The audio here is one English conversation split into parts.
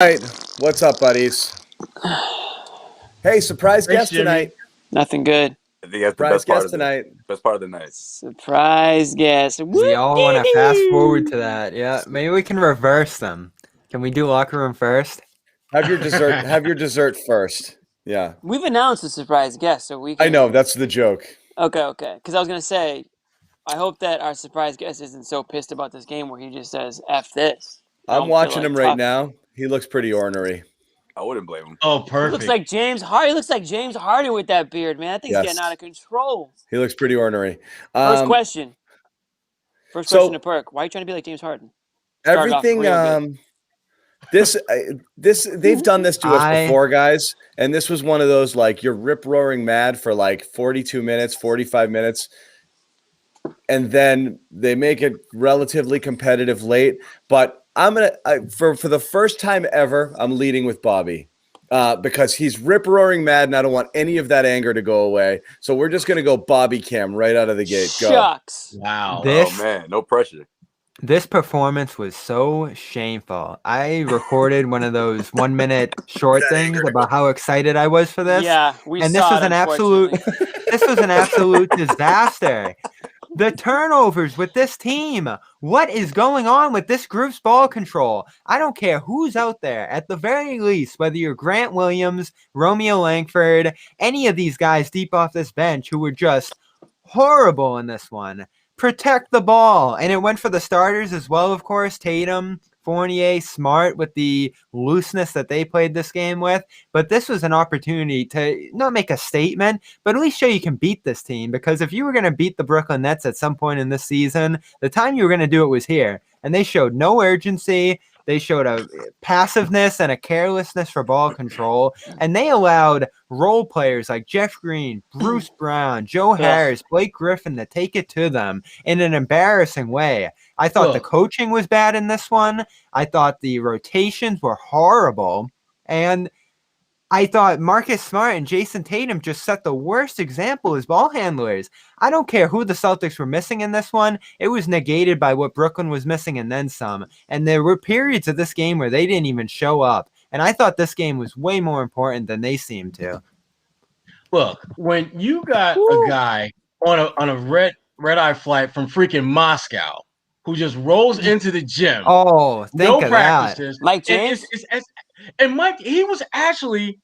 Right. What's up, buddies? Hey, surprise Thanks, guest Jimmy. tonight. Nothing good. I think that's the Surprise best part guest of the tonight. best part of the night. Surprise guest. We all want to fast forward to that. Yeah, maybe we can reverse them. Can we do locker room first? Have your dessert. Have your dessert first. Yeah, We've announced a surprise guest, so we can. I know that's the joke. Okay. Because I was gonna say, I hope that our surprise guest isn't so pissed about this game where he just says "f this." I I'm don't watching feel him like right talking. now. He looks pretty ornery. I wouldn't blame him. Oh, He perfect. looks like James Harden. He looks like James Harden with that beard, man. That thing's Yes. getting out of control. He looks pretty ornery. First question. First so- question to Perk. Why are you trying to be like James Harden? Started off Everything. real good. This they've done this to us I- before, guys, and this was one of those like you're rip roaring mad for like 42 minutes, 45 minutes, and then they make it relatively competitive late. But I'm gonna for the first time ever, I'm leading with Bobby. Because he's rip roaring mad, and I don't want any of that anger to go away. So we're just gonna go Bobby Cam right out of the gate. Go. Shucks. Wow. This Oh man, no pressure. this performance was so shameful. I recorded one of those 1 minute short things about how excited I was for this. Yeah, we and saw this was it, an absolute unfortunately. this was an absolute disaster. The turnovers with this team. What is going on with this group's ball control? I don't care who's out there. At the very least, whether you're Grant Williams, Romeo Langford, any of these guys deep off this bench who were just horrible in this one. Protect the ball. And it went for the starters as well, of course. Tatum, Fournier, Smart with the looseness that they played this game with. But this was an opportunity to not make a statement, but at least show you can beat this team. Because if you were going to beat the Brooklyn Nets at some point in this season, the time you were going to do it was here. And they showed no urgency. They showed a passiveness and a carelessness for ball control. And they allowed role players like Jeff Green, Bruce Brown, Joe Harris, Blake Griffin to take it to them in an embarrassing way. I thought the coaching was bad in this one. I thought the rotations were horrible. And I thought Marcus Smart and Jayson Tatum just set the worst example as ball handlers. I don't care who the Celtics were missing in this one. It was negated by what Brooklyn was missing and then some. And there were periods of this game where they didn't even show up. And I thought this game was way more important than they seemed to. Look, when you got a guy on a red eye flight from freaking Moscow who just rolls into the gym, Oh, think no of practices, Mike James? and Mike, he was actually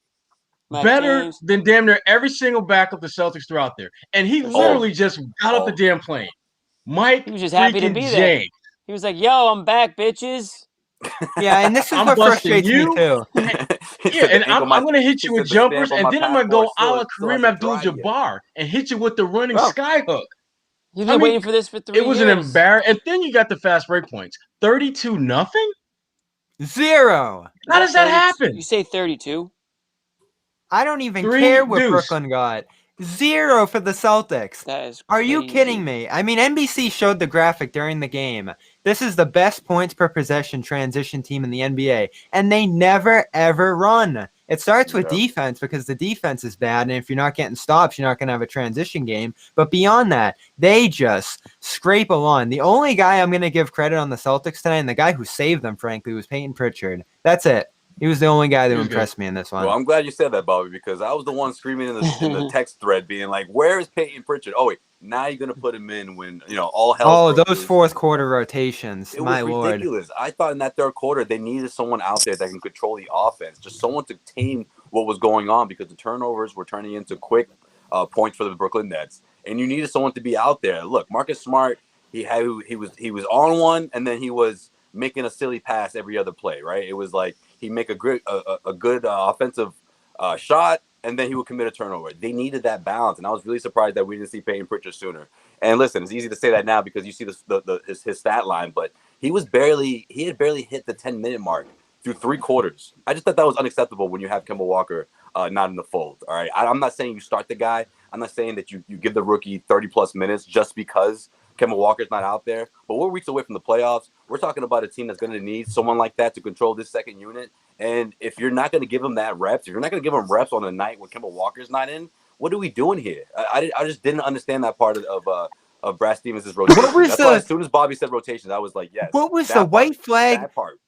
Mike better James. than damn near every single backup the Celtics threw out there, and he literally just got up the damn plane. Mike, He was just happy to freaking be there. James. He was like, "Yo, I'm back, bitches." Yeah, and this is I'm what busting frustrates me you. too. Yeah, and I'm going to hit you with jumpers, and then I'm going to go a la Kareem hasn't dried yet. Abdul-Jabbar and hit you with the running Bro. skyhook. He's I been mean, waiting for this for 3 It was years. an embarrassment. And then you got the fast break points. 32-0? 0. How does that happen? You say 32? I don't even 3 care what deuce. Brooklyn got. 0 for the Celtics. That is Are you crazy. kidding me? I mean, NBC showed the graphic during the game. This is the best points per possession transition team in the NBA, and they never, ever run. It starts with defense because the defense is bad, and if you're not getting stops, you're not going to have a transition game. But beyond that, they just scrape along. The only guy I'm going to give credit on the Celtics tonight, and the guy who saved them, frankly, was Peyton Pritchard. That's it. He was the only guy that impressed me in this one. Well, I'm glad you said that, Bobby, because I was the one screaming in the text thread, being like, "Where is Peyton Pritchard?" Oh wait, now you're gonna put him in when all hell. Oh, those fourth quarter rotations, It my was lord! ridiculous. I thought in that third quarter they needed someone out there that can control the offense, just someone to tame what was going on because the turnovers were turning into quick points for the Brooklyn Nets, and you needed someone to be out there. Look, Marcus Smart, he was on one, and then he was making a silly pass every other play. Right? It was like he make a good offensive shot, and then he would commit a turnover. They needed that balance, and I was really surprised that we didn't see Peyton Pritchard sooner. And listen, it's easy to say that now because you see his stat line, but he had barely hit the 10-minute mark through 3 quarters. I just thought that was unacceptable when you have Kemba Walker not in the fold. All right, I'm not saying you start the guy. I'm not saying that you give the rookie 30+ minutes just because Kemba Walker's not out there. But we're weeks away from the playoffs. We're talking about a team that's going to need someone like that to control this second unit. And if you're not going to give him that reps, if you're not going to give him reps on a night when Kemba Walker's not in, what are we doing here? I just didn't understand that part of Brad Stevens' rotation. What was That's why as soon as Bobby said rotations, I was like, yes. What was that the part, white flag? That part.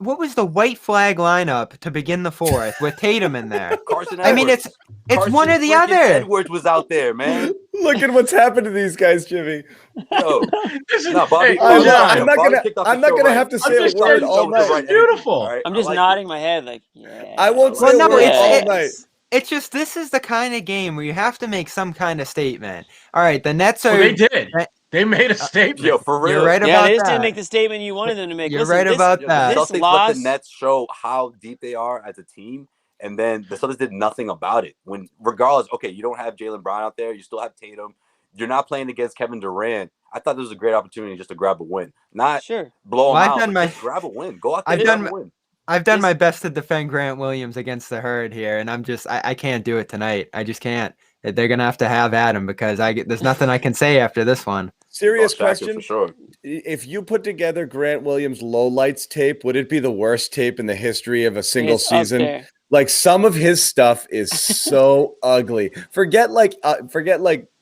what was the white flag lineup to begin the fourth with Tatum in there? Carson I mean, Edwards. it's Carson one or the freaking other. Edwards was out there, man. Look at what's happened to these guys, Jimmy. Yo, This is, no, Bobby. hey, I'm John, not gonna have to say a just word saying, all this night. is beautiful. All right? I'm I just like nodding my head like, yeah. I won't say Well, a no, word it's- all it- night. It's just this is the kind of game where you have to make some kind of statement. All right, the Nets are. Well, they did. that- They made a statement. Yo, for real. You're right Yeah, about they just that. didn't make the statement you wanted them to make. You're Listen, right this, about Yo, that. the This Celtics loss, let the Nets show how deep they are as a team, and then the Celtics did nothing about it. When regardless, okay, you don't have Jaylen Brown out there, you still have Tatum. You're not playing against Kevin Durant. I thought this was a great opportunity just to grab a win, not sure. blow them Well, I've out. done But my- just grab a win. Go out there I've and done grab a my- win. I've done This- my best to defend Grant Williams against the herd here, and I can't do it tonight. I just can't. They're gonna have to have Adam because there's nothing I can say after this one. Serious Oh, Shaq is question. for sure. If you put together Grant Williams' lowlights tape, would it be the worst tape in the history of a single It's up season? there. Like some of his stuff is so ugly. Forget like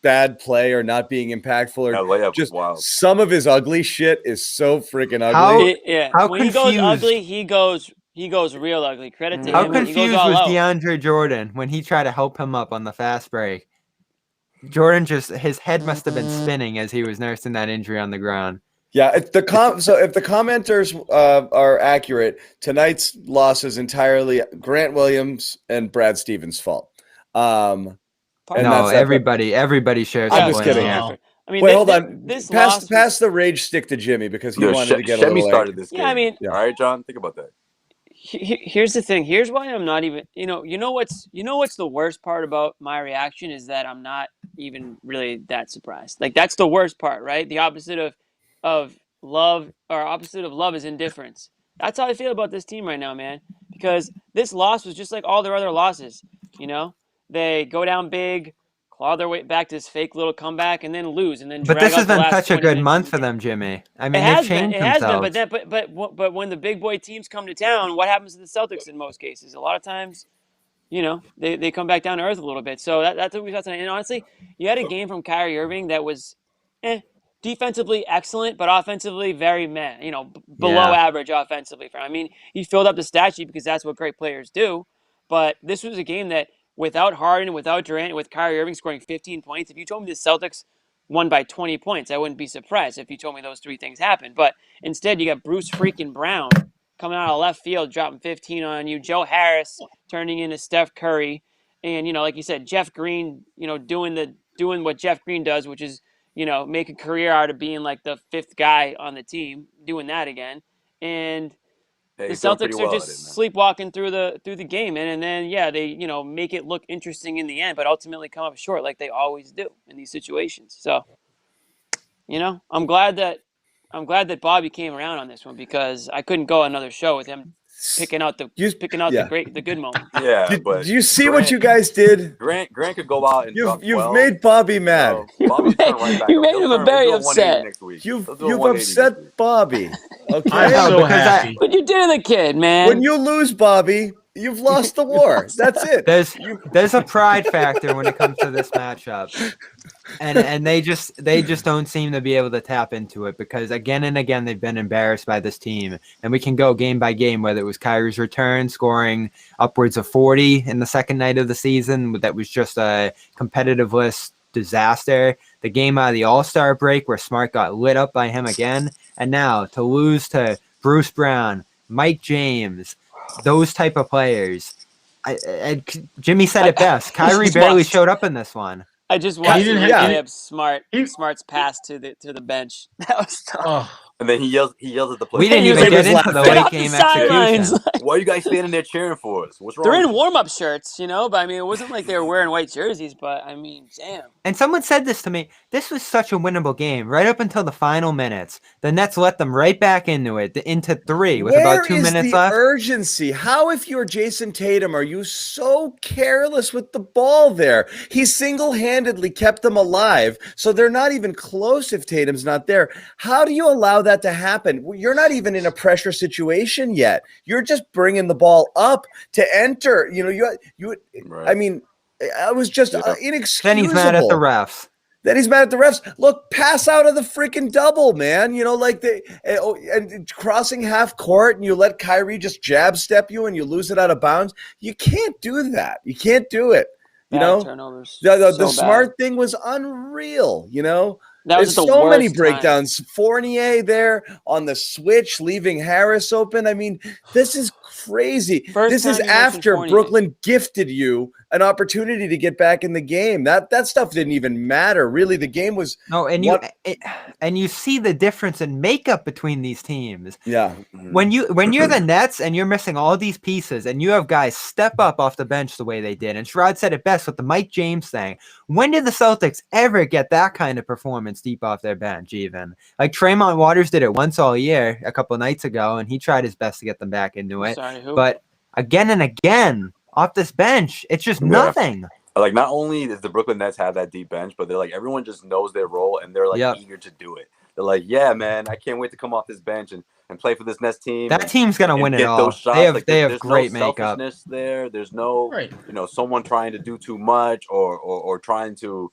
bad play or not being impactful or That layup was just wild. some of his ugly shit is so freaking How- ugly. Yeah. How When he goes confused- ugly, he goes real ugly. Credit to How him. He goes confused all was out. DeAndre Jordan when he tried to help him up on the fast break? Jordan his head must have been spinning as he was nursing that injury on the ground. Yeah, so if the commenters are accurate, tonight's loss is entirely Grant Williams and Brad Stevens' fault. And No, that's that. everybody shares. I'm some just blame kidding. here. No. I mean, Wait, hold on. This Pass loss. the rage stick to Jimmy because he Yo, wanted to get a Shemi little started this game. Yeah, I mean, Yeah. All right, John, think about that. Here's the thing. Here's why I'm not even. You know what's the worst part about my reaction is that I'm not even really that surprised. Like that's the worst part, right? The opposite of love or opposite of love is indifference. That's how I feel about this team right now, man. Because this loss was just like all their other losses. You know, they go down big, claw their way back to this fake little comeback, and then lose, and then. But drag this out has the been last such a 20 good minutes month of for the game. them, Jimmy. I mean, It they've has been, changed it has been, themselves. but when the big boy teams come to town, what happens to the Celtics in most cases? A lot of times, they come back down to earth a little bit. So that's what we got tonight. And honestly, you had a game from Kyrie Irving that was, defensively excellent, but offensively very meh. Below Yeah. average offensively. I mean, he filled up the stat sheet because that's what great players do. But this was a game that without Harden, without Durant, with Kyrie Irving scoring 15 points, if you told me the Celtics won by 20 points, I wouldn't be surprised if you told me those three things happened. But instead, you got Bruce freaking Brown coming out of left field, dropping 15 on you. Joe Harris turning into Steph Curry. And, like you said, Jeff Green, doing what Jeff Green does, which is, make a career out of being like the fifth guy on the team, doing that again. And Hey, the he's doing pretty Celtics well are at just it, man. sleepwalking through the game, and then they make it look interesting in the end, but ultimately come up short like they always do in these situations. So, I'm glad that Bobby came around on this one because I couldn't go another show with him picking out the good moment. Yeah, but Do you see Grant, what you guys did? Grant could go out and drop You've 12. made Bobby mad. Bobby's turn right back. You up. made He'll him turn- very he'll do a 180 upset. Next week. You've He'll do a 180 next week. upset Bobby. Okay. I'm know, so because happy. What you did to the kid, man? When you lose, Bobby, you've lost the war. That's it. There's a pride factor when it comes to this matchup, and they just don't seem to be able to tap into it because again and again they've been embarrassed by this team, and we can go game by game whether it was Kyrie's return scoring upwards of 40 in the second night of the season that was just a competitive list disaster, the game out of the All-Star break where Smart got lit up by him again, and now to lose to Bruce Brown, Mike James, those type of players. Jimmy said it best. Kyrie barely showed up in this one. I just watched him didn't have- play up Smart's pass to the bench. That was tough. Oh, And then he yells at the players. We didn't He was even like, get into the Get late off the game sidelines. execution. Why are you guys standing there cheering for us? What's wrong? They're with in you? warm-up shirts, but I mean, it wasn't like they were wearing white jerseys, but I mean, damn. And someone said this to me. This was such a winnable game right up until the final minutes. The Nets let them right back into three with about 2 minutes the left. urgency? How, if you're Jayson Tatum, are you so careless with the ball there? He single-handedly kept them alive, so they're not even close if Tatum's not there. How do you allow that to happen? You're not even in a pressure situation yet. You're just bringing the ball up to enter. Right. I mean, I was just Yeah. inexcusable. Then he's mad at the refs. Then he's mad at the refs. Look, pass out of the freaking double, man. You know, like and crossing half court and you let Kyrie just jab step you and you lose it out of bounds. You can't do that. You can't do it. You Bad know, turnovers. the So smart thing was unreal. You know, That was there's the so many worst breakdowns. Fournier there on the switch, leaving Harris open. I mean, this is crazy. First This is time you mentioned after Fournier. Brooklyn gifted you an opportunity to get back in the game. That stuff didn't even matter. Really, the game was No, and you see the difference in makeup between these teams. yeah. When you're the Nets and you're missing all these pieces and you have guys step up off the bench the way they did, and Sherrod said it best with the Mike James thing. When did the Celtics ever get that kind of performance deep off their bench? Even like Tremont Waters did it once all year, a couple nights ago, and he tried his best to get them back into it. Sorry, who? But again and again off this bench, it's just nothing. Like, not only does the Brooklyn Nets have that deep bench, but they're like, everyone just knows their role and they're like eager to do it. They're like, yeah, man, I can't wait to come off this bench and play for this Nets team. That team's gonna win it all. Those shots. They have great no makeup. Selfishness there. There's no someone trying to do too much or trying to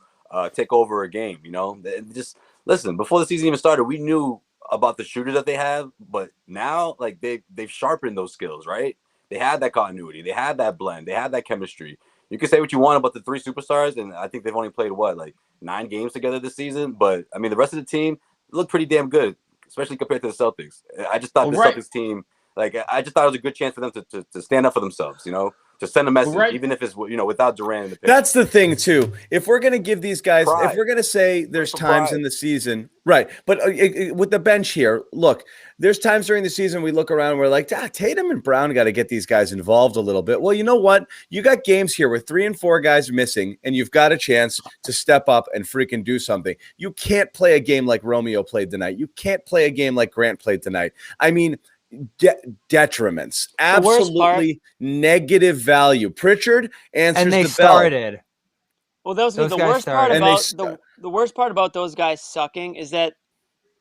take over a game. You know, just listen. Before the season even started, we knew about the shooters that they have, but now like they've sharpened those skills, right? They had that continuity. They had that blend. They had that chemistry. You can say what you want about the three superstars, and I think they've only played, 9 games together this season. But, I mean, the rest of the team looked pretty damn good, especially compared to the Celtics. I just thought Celtics team, I just thought it was a good chance for them to stand up for themselves, you know, to send a message, even if it's, without Durant in the picture. That's the thing, too. If we're going to give these guys, if we're going to say there's times in the season, right, but with the bench here, look, there's times during the season we look around and we're like, Tatum and Brown got to get these guys involved a little bit. Well, you know what? You got games here with 3 and 4 guys missing, and you've got a chance to step up and freaking do something. You can't play a game like Romeo played tonight. You can't play a game like Grant played tonight. I mean, detriments, absolutely negative value. Pritchard answers and they the started. bell. Well, the worst part about those guys sucking is that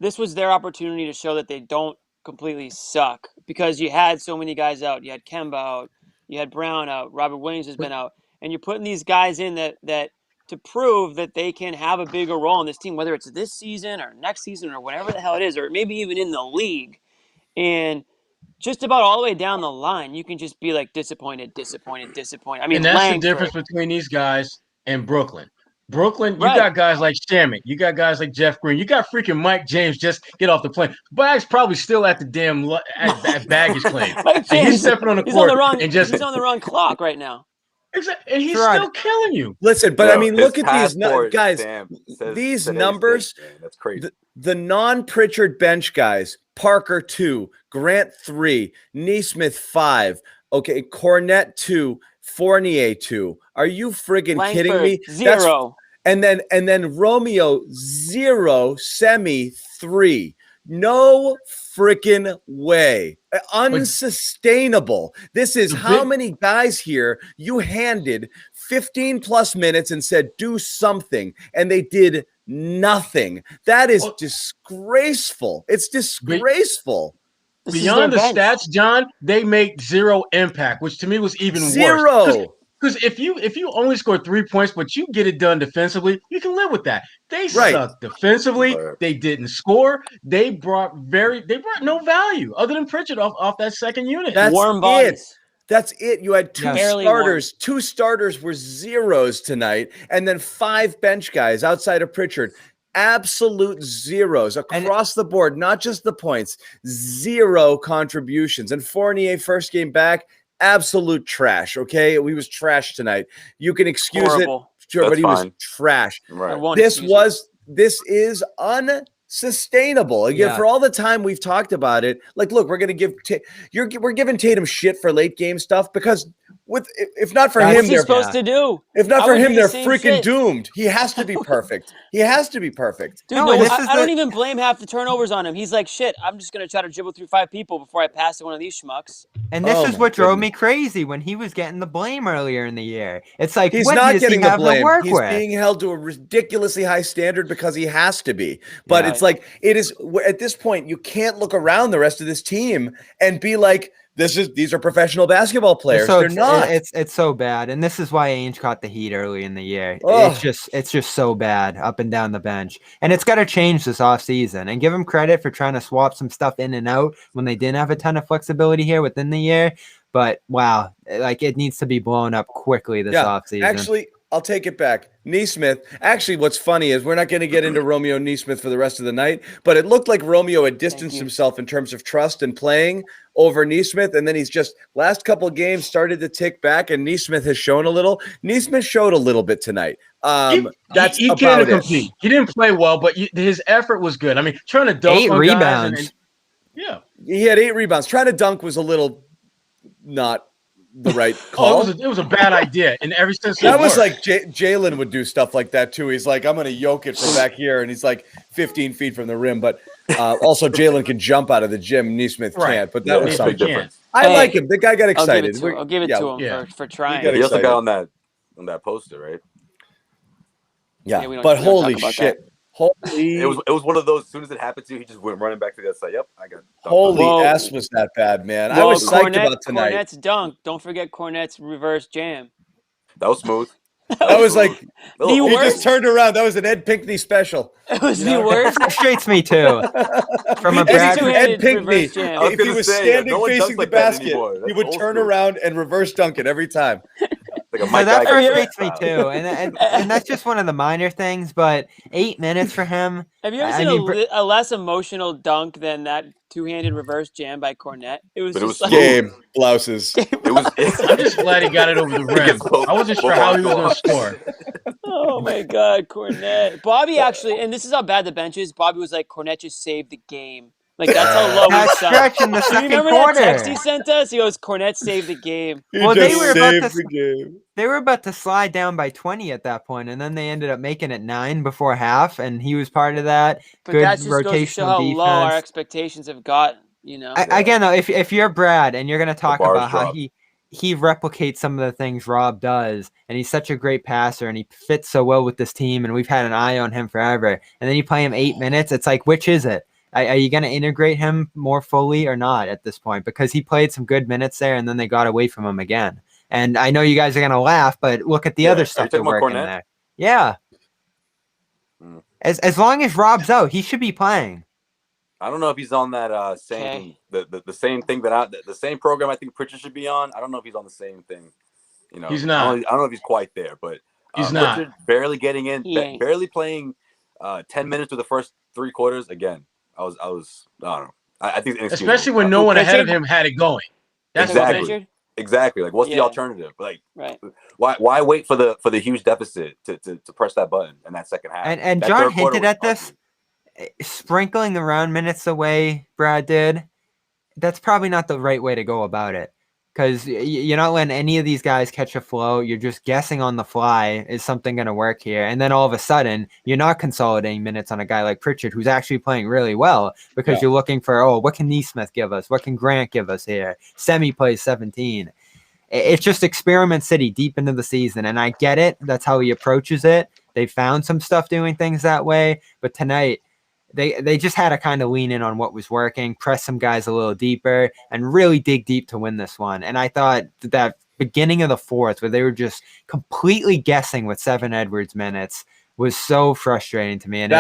this was their opportunity to show that they don't completely suck, because you had so many guys out. You had Kemba out, you had Brown out, Robert Williams has been out, and you're putting these guys in that to prove that they can have a bigger role in this team, whether it's this season or next season or whatever the hell it is, or maybe even in the league. And just about all the way down the line, you can just be like disappointed. I mean, and that's the difference between these guys and Brooklyn. Brooklyn, you Right. got guys like Shamit. You got guys like Jeff Green. You got freaking Mike James just get off the plane. Bag's probably still at the damn at baggage claim. Mike James, he's stepping on the he's court he's on the wrong clock right now. Exactly, and he's still killing you. Listen, but I mean, look at these guys. These numbers, that's crazy. The non-Pritchard bench guys: Parker 2, Grant 3, Nesmith 5. Okay, Cornette 2, Fournier 2. Are you friggin' kidding me? 0. And then Romeo 0, Semi 3. No freaking way. Unsustainable. This is how many guys here you handed 15 plus minutes and said, do something. And they did nothing. That is disgraceful. It's disgraceful. Beyond the stats, John, they make 0 impact, which to me was even worse. 0. Because if you only score 3 points, but you get it done defensively, you can live with that. They sucked defensively. They didn't score. They brought no value other than Pritchard off that second unit. That's warm bodies. That's it. You had 2 starters. Warm. 2 starters were 0s tonight, and then 5 bench guys outside of Pritchard. Absolute 0s across the board, not just the points. 0 contributions. And Fournier, first game back, absolute trash. Okay, he was trash tonight. You can excuse Horrible. it, sure, but he was trash. Right. This is unsustainable. Again, for all the time we've talked about it. Like, look, we're gonna we're giving Tatum shit for late game stuff because if not for him, what's he supposed to do? If not for him, they're freaking shit. doomed. He has to be perfect. He has to be perfect. Dude, I don't even blame half the turnovers on him. He's like, shit, I'm just going to try to dribble through 5 people before I pass to one of these schmucks. And this is what drove me crazy when he was getting the blame earlier in the year. It's like, he's what not does getting he have the blame. to work He's with? being held to a ridiculously high standard because he has to be. But it's like, it is at this point, you can't look around the rest of this team and be like, these are professional basketball players. So They're not. It's so bad, and this is why Ainge caught the heat early in the year. Ugh. It's just so bad up and down the bench, and it's got to change this offseason. And give him credit for trying to swap some stuff in and out when they didn't have a ton of flexibility here within the year. But wow, like it needs to be blown up quickly this offseason. Actually, I'll take it back. Neesmith. Actually, what's funny is we're not going to get into Romeo Neesmith for the rest of the night, but it looked like Romeo had distanced himself in terms of trust and playing over Neesmith, and then he's just last couple games started to tick back, and Neesmith has shown a little. Neesmith showed a little bit tonight. He can't compete. He didn't play well, but his effort was good. I mean, trying to dunk 8 on rebounds. Guys he had 8 rebounds. Trying to dunk was a little not the right call. It was a bad idea in every sense. That was like Jaylen would do stuff like that too. He's like, I'm going to yoke it from back here, and he's like 15 feet from the rim. But also Jaylen can jump out of the gym. Neesmith can't. But that was something different. I like him. The guy got excited. I'll give it to him for trying. He also got on that poster, right? Yeah, but holy shit. It was one of those. As soon as it happened to you, he just went running back to the other side. Yep, I got. Holy S was that bad, man. I was psyched about tonight. Cornette's dunk. Don't forget Cornette's reverse jam. That was smooth. That was like the worst. He just turned around. That was an Ed Pinckney special. It was the worst. That frustrates me too. From a Bradford. Ed Pinckney, if he was standing facing the basket, he would turn around and reverse dunk it every time. Like that frustrates me too, and that's just one of the minor things. But 8 minutes for him. Have you ever seen a less emotional dunk than that two-handed reverse jam by Cornette? It was like game blouses. I'm just glad he got it over the rim. I wasn't sure how he was going to score. Oh my God, Cornette! Bobby actually, and this is how bad the bench is. Bobby was like, "Cornette just saved the game." Like that's how low we sunk. Stretch in the second remember quarter. that text he sent us? He goes, "Cornette saved the game." Well, they were about to slide down by 20 at that point, and then they ended up making it 9 before half, and he was part of that. But good that's just rotational goes to show how defense. low our expectations have gotten. You know. Again, though, if you're Brad and you're going to talk about how he replicates some of the things Rob does, and he's such a great passer, and he fits so well with this team, and we've had an eye on him forever, and then you play him 8 minutes, it's like, which is it? Are you going to integrate him more fully or not at this point? Because he played some good minutes there, and then they got away from him again. And I know you guys are going to laugh, but look at the other stuff they're working there. Yeah. As long as Rob's out, he should be playing. I don't know if he's on that same the same thing the same program I think Pritchard should be on. I don't know if he's on the same thing. You know, he's not. I don't know if he's quite there, but he's not. Pritchard barely getting in, barely playing 10 minutes of the first 3 quarters. Again, I don't know. I think especially when no one ahead of him had it going. That's exactly. Like, what's the alternative? Like, why wait for the huge deficit to press that button in that second half? And John hinted at this, sprinkling around minutes the way Brad did. That's probably not the right way to go about it. Because you're not letting any of these guys catch a flow. You're just guessing on the fly, is something going to work here? And then all of a sudden, you're not consolidating minutes on a guy like Pritchard, who's actually playing really well, because you're looking for, what can Neesmith give us? What can Grant give us here? Semi plays 17. It's just experiment city deep into the season. And I get it. That's how he approaches it. They found some stuff doing things that way. But tonight, they just had to kind of lean in on what was working, press some guys a little deeper, and really dig deep to win this one. And I thought that beginning of the fourth, where they were just completely guessing with 7 Edwards minutes, was so frustrating to me. And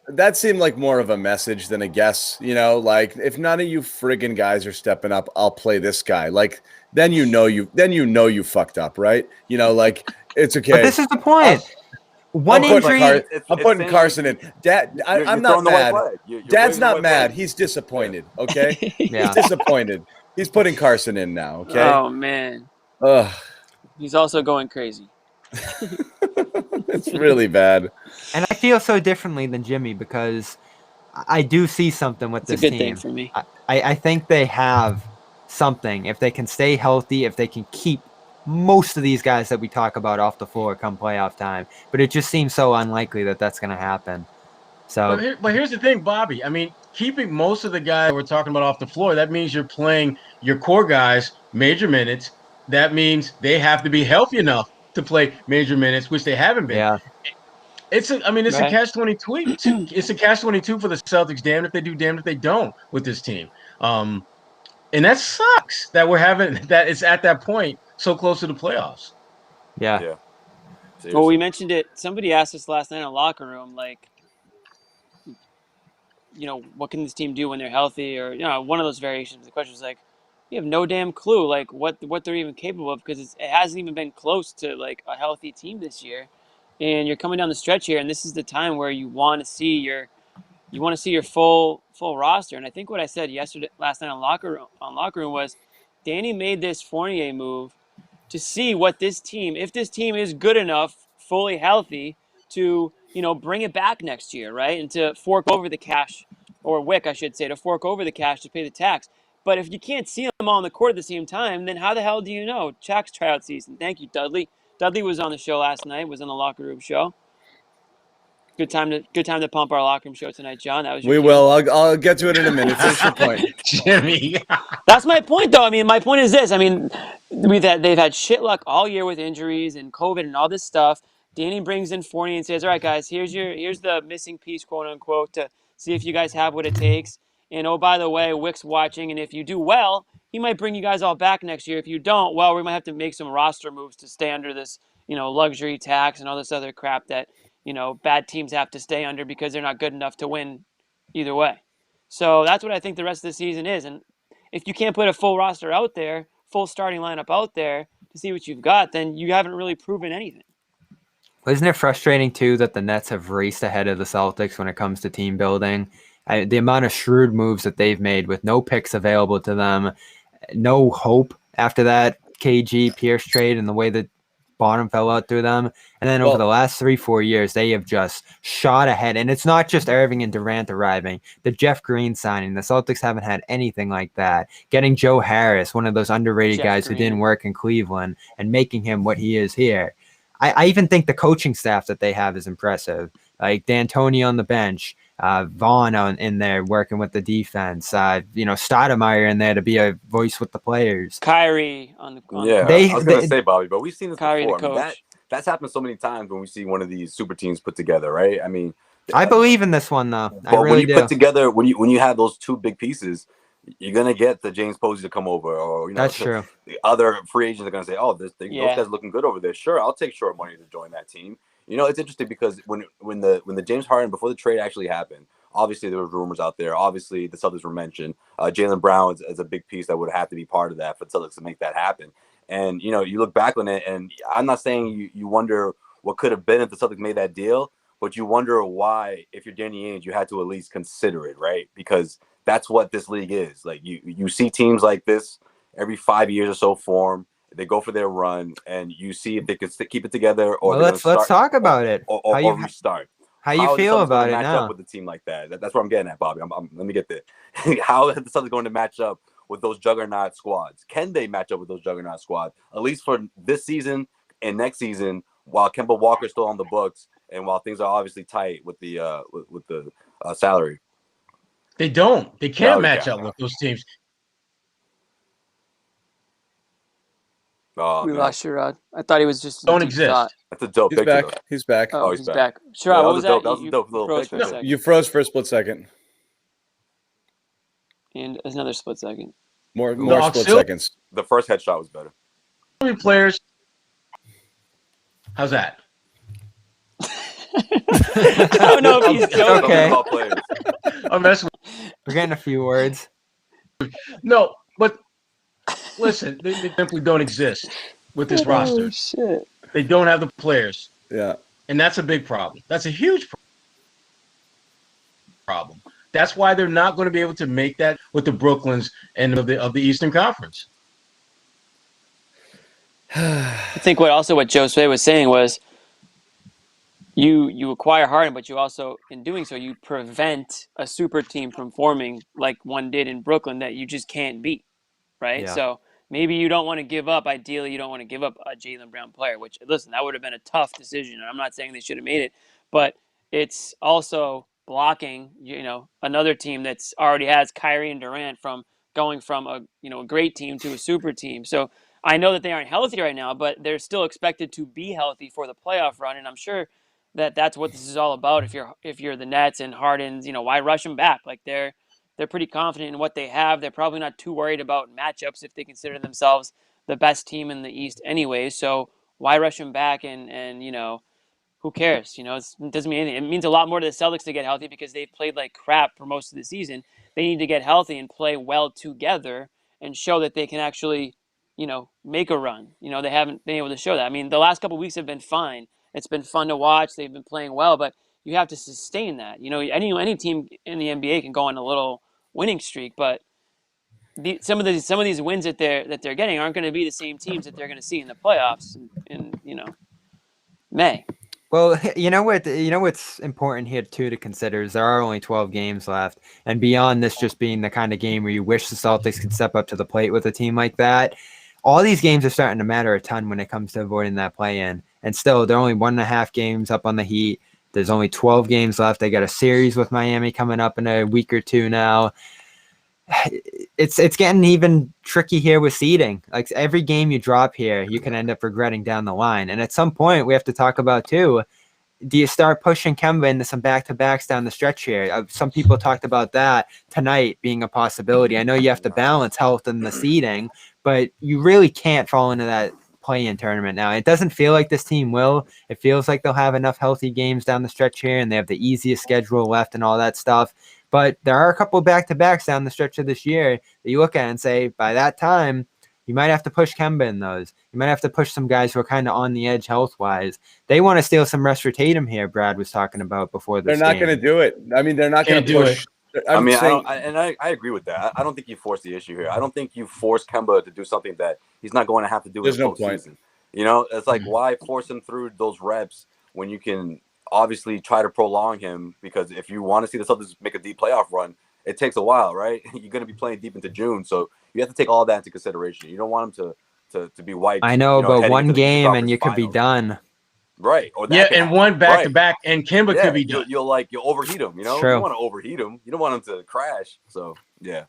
that seemed like more of a message than a guess. You know, like, if none of you friggin' guys are stepping up, I'll play this guy. Like, then you know you fucked up, right? You know, like, it's okay. But this is the point. One injury. I'm putting Carson in. Dad, I'm not mad. Dad's not mad. He's disappointed. Okay. He's disappointed. He's putting Carson in now. Okay. Oh man. Ugh. He's also going crazy. It's really bad. And I feel so differently than Jimmy, because I do see something with this team. It's a good thing for me. I think they have something. If they can stay healthy, if they can keep most of these guys that we talk about off the floor come playoff time, but it just seems so unlikely that that's going to happen. So, but here's the thing, Bobby. I mean, keeping most of the guys we're talking about off the floor, that means you're playing your core guys major minutes. That means they have to be healthy enough to play major minutes, which they haven't been. Yeah. It's a catch-22. It's a catch-22 for the Celtics. Damned if they do, damned if they don't with this team. And that sucks that we're having that it's at that point so close to the playoffs. Yeah. Yeah. Well, we Seriously. mentioned it. Somebody asked us last night in the locker room, like, what can this team do when they're healthy? Or, one of those variations. The question was like, you have no damn clue, like, what they're even capable of, because it hasn't even been close to, like, a healthy team this year. And you're coming down the stretch here, and this is the time where you want to see your full roster. And I think what I said last night on locker room was, Danny made this Fournier move to see what if this team is good enough, fully healthy, to bring it back next year, right? And to fork over the cash, or Wick, I should say, to fork over the cash to pay the tax. But if you can't see them all on the court at the same time, then how the hell do you know? Shaq's tryout season. Thank you, Dudley. Dudley was on the show last night. Was on the locker room show. Good time to pump our locker room show tonight, John. That was your We cue. will. I'll get to it in a minute. Finish your point. Jimmy. That's my point, though. I mean, my point is this. I mean, they've had shit luck all year with injuries and COVID and all this stuff. Danny brings in Fournier and says, "All right, guys, here's the missing piece, quote unquote, to see if you guys have what it takes. And oh, by the way, Wick's watching, and if you do well, he might bring you guys all back next year. If you don't, well, we might have to make some roster moves to stay under this, luxury tax and all this other crap that bad teams have to stay under because they're not good enough to win either way." So that's what I think the rest of the season is. And if you can't put a full roster out there, full starting lineup out there to see what you've got, then you haven't really proven anything. Isn't it frustrating, too, that the Nets have raced ahead of the Celtics when it comes to team building? The amount of shrewd moves that they've made with no picks available to them, no hope after that KG Pierce trade and the way that bottom fell out through them. And then over the last 3-4 years, they have just shot ahead. And it's not just Irving and Durant arriving. The Jeff Green signing, the Celtics haven't had anything like that. Getting Joe Harris, one of those underrated guys who didn't work in Cleveland, and making him what he is here. I even think the coaching staff that they have is impressive. Like D'Antoni on the bench, Vaughn in there working with the defense, Stoudemire in there to be a voice with the players. Kyrie on the I was going to say, Bobby, but we've seen this Kyrie before. The coach. That's happened so many times when we see one of these super teams put together, right? I mean, I believe in this one, though. But when you put together, when you have those two big pieces, you're gonna get the James Posey to come over, or that's true. The other free agents are gonna say, "Oh, those guys looking good over there. Sure, I'll take short money to join that team." It's interesting because when the James Harden, before the trade actually happened, obviously there were rumors out there. Obviously the Celtics were mentioned. Jaylen Brown is a big piece that would have to be part of that for the Celtics to make that happen. And you look back on it, and I'm not saying you wonder what could have been if the Celtics made that deal, but you wonder why, if you're Danny Ainge, you had to at least consider it, right? Because that's what this league is. Like you see teams like this every 5 years or so form. They go for their run, and you see if they could keep it together, or let's talk about it. Or restart. How you feel about it match now? up with a team like that? That's what I'm getting at, Bobby. Let me get there. How are the Celtics going to match up with those juggernaut squads? Can they match up with those juggernaut squads, at least for this season and next season, while Kemba Walker's still on the books, and while things are obviously tight with the salary? They don't. They can't match up with those teams. We lost Sherrod. I thought he was just don't exist. Thought. That's a dope He's picture. Back. He's back. Oh, he's back. Sherrod, what was that? That was a dope little picture. You froze for a split second. And another split second. More split seconds. The first headshot was better. How many players? How's that? I don't know if he's joking. Okay. I'm messing with. We're getting a few words. No, but listen, they simply don't exist with this roster. Shit. They don't have the players. Yeah. And that's a big problem. That's a huge problem. That's why they're not going to be able to make that with the Brooklyns and of the Eastern Conference. I think what Joe Sway was saying was you acquire Harden, but you also, in doing so, you prevent a super team from forming like one did in Brooklyn that you just can't beat, right? Yeah. So maybe you don't want to give up. Ideally, you don't want to give up a Jaylen Brown player, which, listen, that would have been a tough decision. And I'm not saying they should have made it, but it's also blocking, another team that's already has Kyrie and Durant from going from a great team to a super team. So I know that they aren't healthy right now, but they're still expected to be healthy for the playoff run, and I'm sure that's what this is all about. If you're the Nets and Harden's, why rush them back? Like they're They're pretty confident in what they have. They're probably not too worried about matchups if they consider themselves the best team in the East anyway. So why rush them back and who cares? It doesn't mean anything. It means a lot more to the Celtics to get healthy because they've played like crap for most of the season. They need to get healthy and play well together and show that they can actually, make a run. They haven't been able to show that. I mean, the last couple of weeks have been fine. It's been fun to watch. They've been playing well, but you have to sustain that. Any team in the NBA can go on a little winning streak, but some of these wins that they're getting aren't going to be the same teams that they're going to see in the playoffs in May. Well, what's important here too to consider is there are only 12 games left, and beyond this just being the kind of game where you wish the Celtics could step up to the plate with a team like that, all these games are starting to matter a ton when it comes to avoiding that play-in. And still, they're only 1.5 games up on the Heat. There's only 12 games left. They got a series with Miami coming up in a week or two now. It's getting even tricky here with seeding. Like every game you drop here, you can end up regretting down the line. And at some point, we have to talk about too, do you start pushing Kemba into some back-to-backs down the stretch here? Some people talked about that tonight being a possibility. I know you have to balance health and the seeding, but you really can't fall into that play-in tournament now. It doesn't feel like this team will. It feels like they'll have enough healthy games down the stretch here, and they have the easiest schedule left and all that stuff. But there are a couple of back-to-backs down the stretch of this year that you look at and say, by that time, you might have to push Kemba in those. You might have to push some guys who are kind of on the edge health-wise. They want to steal some rest for Tatum here, Brad was talking about before this They're not going to do it. I mean, they're not going to push. I agree with that. I don't think you force the issue here. I don't think you force Kemba to do something that he's not going to have to do in the postseason. It's like, why force him through those reps when you can obviously try to prolong him, because if you want to see the Celtics make a deep playoff run, it takes a while, right? You're going to be playing deep into June, so you have to take all that into consideration. You don't want him to be wiped. I know, but one game and you could be done. Right. Or and one back-to-back, and Kemba could be done. You'll overheat him, You don't want to overheat him. You don't want him to crash. So, yeah.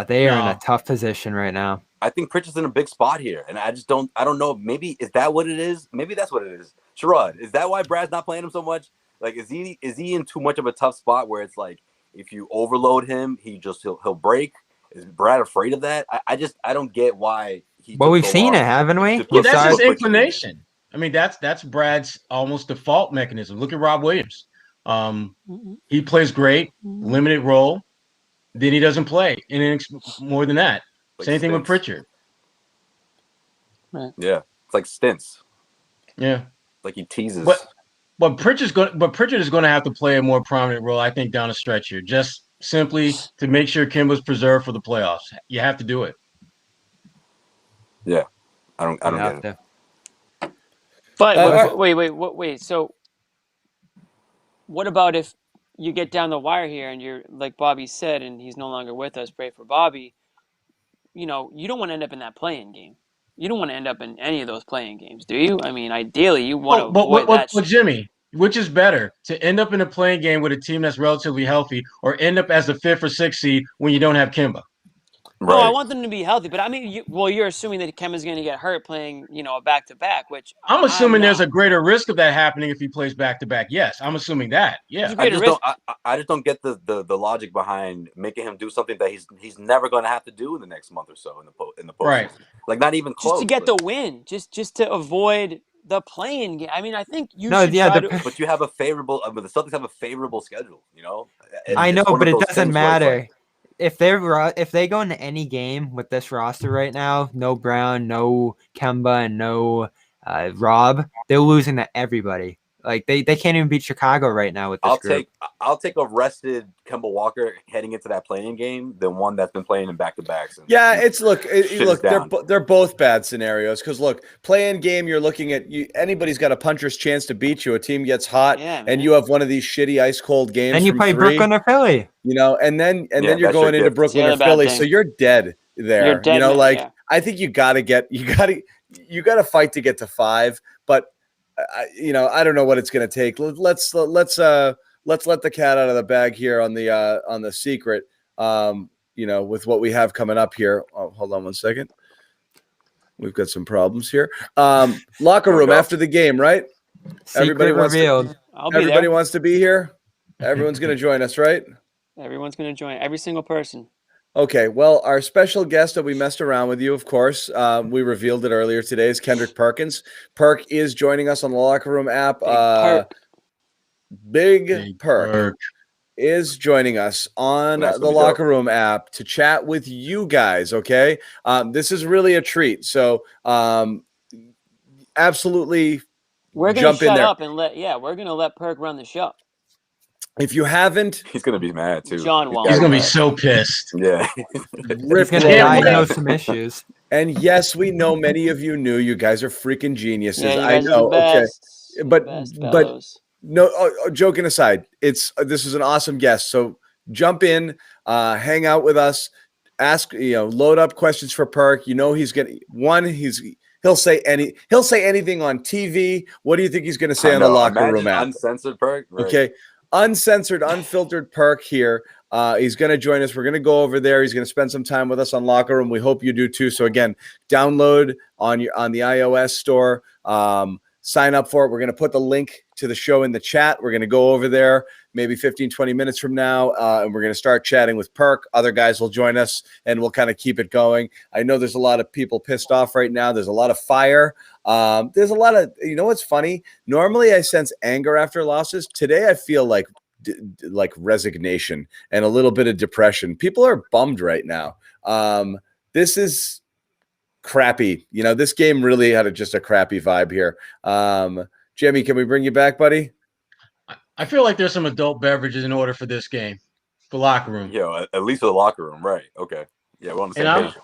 They are in a tough position right now. I think Pritchard's in a big spot here, and I don't know. Maybe is that what it is? Maybe that's what it is. Sherrod, is that why Brad's not playing him so much? Like, is he in too much of a tough spot where it's like if you overload him, he'll break? Is Brad afraid of that? I don't get why he. Well, we've seen it, haven't we? Well, that's his inclination. I mean, that's Brad's almost default mechanism. Look at Rob Williams. He plays great, limited role, then he doesn't play innings more than that. Same thing with Pritchard. Right. Yeah, it's like stints. Yeah, like he teases. But Pritchard is going to have to play a more prominent role, I think, down the stretch here, just simply to make sure Kemba's preserved for the playoffs. You have to do it. Yeah, I don't get it. But wait. So, what about if you get down the wire here and you're like Bobby said, and he's no longer with us? Pray for Bobby. You don't want to end up in that play-in game. You don't want to end up in any of those play-in games, do you? I mean, ideally, you want to avoid that. But Jimmy, which is better, to end up in a play-in game with a team that's relatively healthy, or end up as the 5th or 6th seed when you don't have Kemba? No, I want them to be healthy, but I mean, you're assuming that Kemba's going to get hurt playing, a back-to-back, which I'm assuming there's a greater risk of that happening if he plays back-to-back. Yes, I'm assuming that. Yeah, I just don't get the logic behind making him do something that he's never going to have to do in the next month or so in the postseason. Right. Like not even close. Just to get the win, just to avoid the play-in game. I mean, I think you should try to. But you have the Celtics have a favorable schedule. I know, but it doesn't matter. If they go into any game with this roster right now, no Brown, no Kemba, and no Rob, they're losing to everybody. Like they can't even beat Chicago right now with this group. I'll take a rested Kemba Walker heading into that playing game than one that's been playing in back-to-backs. Yeah, they're both bad scenarios because play-in game, you're looking at anybody's got a puncher's chance to beat you. A team gets hot, and you have one of these shitty ice cold games. And you play Brooklyn or Philly, and then you're going into Brooklyn or Philly, so you're dead there. You're dead, I think you got to fight to get to 5, but. I don't know what it's going to take. Let's let the cat out of the bag here on the secret. With what we have coming up here. Oh, hold on one second. We've got some problems here. Locker room after the game, right? Secret Everybody revealed. Wants to be here. Everyone's going to join us, right? Everyone's going to join. Every single person. Okay, well, our special guest that we messed around with you, of course, we revealed it earlier today, is Kendrick Perkins. Perk is joining us on the Locker Room app. Big Perk is joining us on the Locker Room app to chat with you guys, okay? This is really a treat. So absolutely we're going to shut up and we're going to let Perk run the show. If you haven't, he's gonna be mad too. John won't. He's gonna be so pissed. Yeah, he's gonna diagnose some issues. And yes, we know many of you knew. You guys are freaking geniuses. Yeah, you I guys know. are the best. Okay, but no. Joking aside, this is an awesome guest. So jump in, hang out with us, ask. Load up questions for Perk. He's gonna He'll say anything on TV. What do you think he's going to say on the Locker Room app? Uncensored Perk. Right. Okay. Uncensored, unfiltered Perk here. He's going to join us. We're going to go over there. He's going to spend some time with us on Locker Room. We hope you do too. So again, download on the iOS store. Sign up for it. We're going to put the link to the show in the chat. We're going to go over there maybe 15, 20 minutes from now, and we're going to start chatting with Perk. Other guys will join us, and we'll kind of keep it going. I know there's a lot of people pissed off right now. There's a lot of fire. There's a lot of – what's funny? Normally I sense anger after losses. Today I feel like resignation and a little bit of depression. People are bummed right now. This is – crappy. This game really had just a crappy vibe here. Jimmy, can we bring you back, buddy? I feel like there's some adult beverages in order for this game, for Locker Room. Yeah, at least for the Locker Room, right? Okay. Yeah, we're on the same page.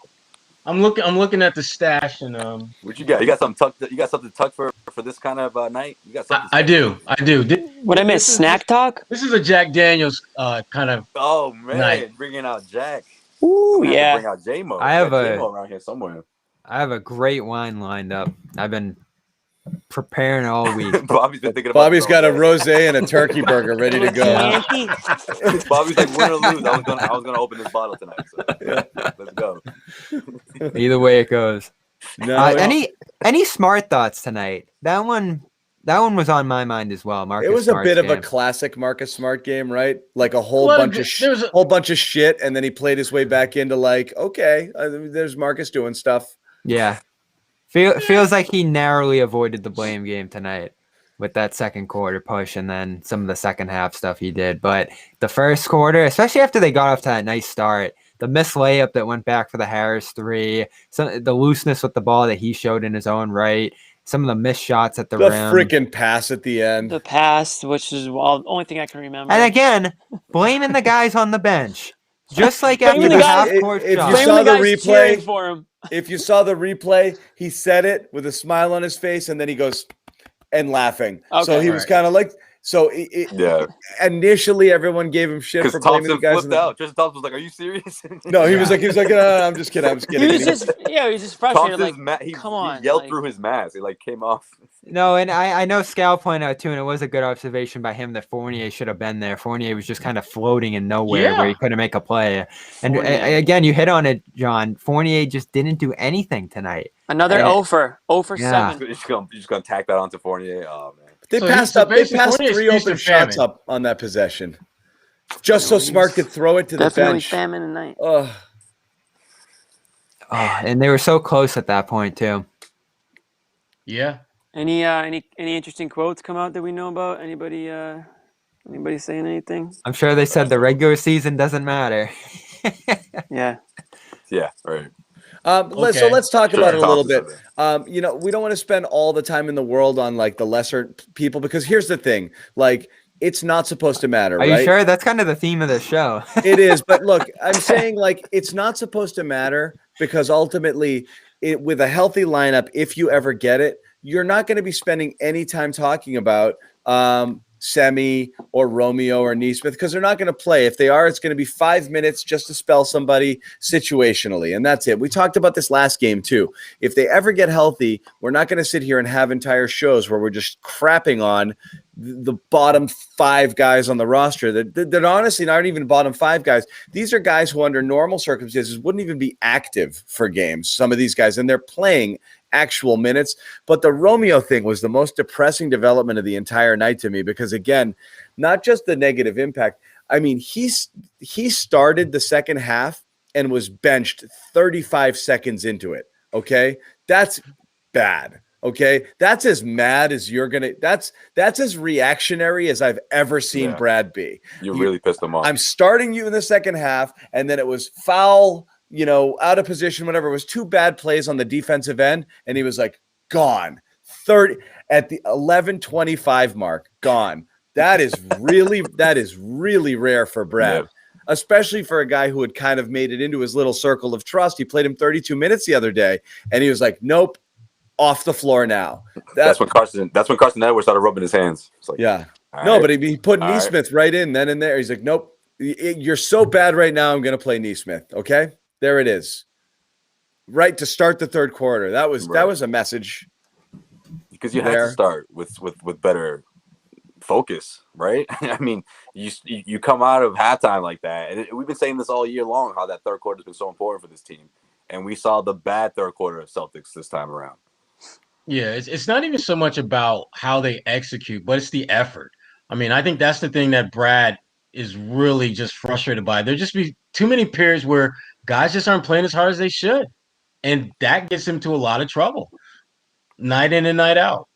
I'm looking at the stash and what you got? You got something tucked? You got something tucked for this kind of night? You got something? I do. What I miss? Snack talk? This is a Jack Daniels kind of. Oh man, night. Bringing out Jack. Ooh, yeah. Bring out J-Mo. I have J-Mo around here somewhere. I have a great wine lined up. I've been preparing all week. Bobby's been thinking about Bobby's got a rosé and a turkey burger ready to go. Bobby's like, win or lose, I was gonna open this bottle tonight. So yeah, let's go. Either way it goes. No, any smart thoughts tonight? That one was on my mind as well. Marcus it was Smart's a bit game. of a classic Marcus Smart game, right? Like a whole bunch of shit, and then he played his way back into there's Marcus doing stuff. Yeah. Feels like he narrowly avoided the blame game tonight with that second quarter push and then some of the second half stuff he did. But the first quarter, especially after they got off to that nice start, the missed layup that went back for the Harris three, the looseness with the ball that he showed in his own right, some of the missed shots at the rim. The freaking pass at the end. The pass, which is the only thing I can remember. And again, blaming the guys on the bench. Just like after the half-court shot. If you saw the replay, he said it with a smile on his face, and then he goes and laughing. Okay, so he was kind of like, initially everyone gave him shit for blaming the guys. Tristan Thompson was like, "Are you serious?" No, he was like, I'm just kidding. He was just frustrated. Come on, he yelled through his mask. It came off. No, and I know Scal pointed out too, and it was a good observation by him that Fournier should have been there. Fournier was just kind of floating in nowhere where he couldn't make a play. And again, you hit on it, John. Fournier just didn't do anything tonight. Another 0 for 7. You're just gonna tack that onto Fournier. Oh man. They passed 3 open shots up on that possession. Just so Smart could throw it to the bench. Definitely famine tonight. And they were so close at that point too. Yeah. Any interesting quotes come out that we know about? Anybody saying anything? I'm sure they said the regular season doesn't matter. Yeah. Yeah, right. So let's talk about it a little bit. We don't want to spend all the time in the world on the lesser people, because here's the thing, it's not supposed to matter. Are you sure? That's kind of the theme of the show. It is, but look, I'm saying it's not supposed to matter, because ultimately, with a healthy lineup, if you ever get it, you're not going to be spending any time talking about Semi or Romeo or Nesmith, because they're not going to play. If they are, it's going to be 5 minutes just to spell somebody situationally, and that's it. We talked about this last game too. If they ever get healthy, we're not going to sit here and have entire shows where we're just crapping on the bottom 5 guys on the roster that honestly aren't even bottom 5 guys. These are guys who under normal circumstances wouldn't even be active for games, some of these guys, and they're playing actual minutes. But the Romeo thing was the most depressing development of the entire night to me, because again, not just the negative impact. I mean, he started the second half and was benched 35 seconds into it. Okay, that's bad. Okay, that's as mad as you're gonna. That's as reactionary as I've ever seen Brad be. You really pissed him off. I'm starting you in the second half, and then it was foul, out of position, whatever. It was 2 bad plays on the defensive end, and he was like, gone. 30 at the 11:25 mark, gone. That is really rare for Brad, especially for a guy who had kind of made it into his little circle of trust. He played him 32 minutes the other day, and he was like, nope. Off the floor now. That's when Carson Edwards started rubbing his hands. It's like, but he put Neesmith right in then and there. He's like, nope, you're so bad right now. I'm going to play Neesmith. Okay, there it is. Right to start the third quarter. That was a message. Because you had to start with better focus, right? I mean, you come out of halftime like that, and we've been saying this all year long how that third quarter has been so important for this team, and we saw the bad third quarter of Celtics this time around. Yeah, it's not even so much about how they execute, but it's the effort. I mean, I think that's the thing that Brad is really just frustrated by. There just be too many periods where guys just aren't playing as hard as they should, and that gets him to a lot of trouble, night in and night out.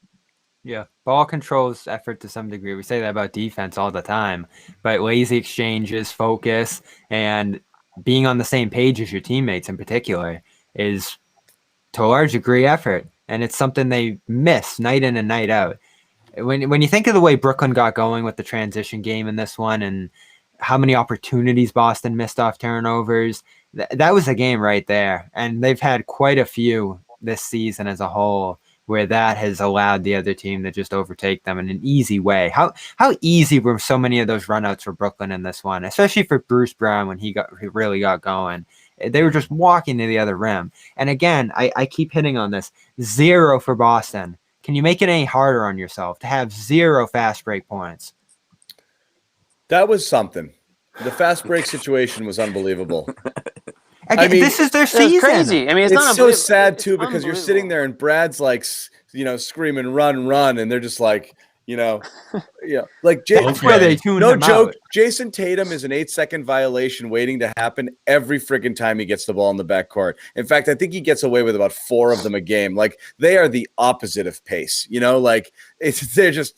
Yeah, ball controls effort to some degree. We say that about defense all the time, but lazy exchanges, focus, and being on the same page as your teammates in particular is to a large degree effort. And it's something they miss night in and night out. When you think of the way Brooklyn got going with the transition game in this one and how many opportunities Boston missed off turnovers, that was a game right there. And they've had quite a few this season as a whole where that has allowed the other team to just overtake them in an easy way. How easy were so many of those runouts for Brooklyn in this one, especially for Bruce Brown when he really got going. They were just walking to the other rim. And again, I keep hitting on this. 0 for Boston. Can you make it any harder on yourself to have 0 fast break points? That was something. The fast break situation was unbelievable. Again, this is their season. It's crazy. I mean, it's not so sad too because you're sitting there and Brad's like, screaming, run, and they're just like, like that's where they tune no him joke. out. Jayson Tatum is an 8-second violation waiting to happen every friggin' time he gets the ball in the backcourt. In fact, I think he gets away with about 4 of them a game. Like they are the opposite of pace. Like there's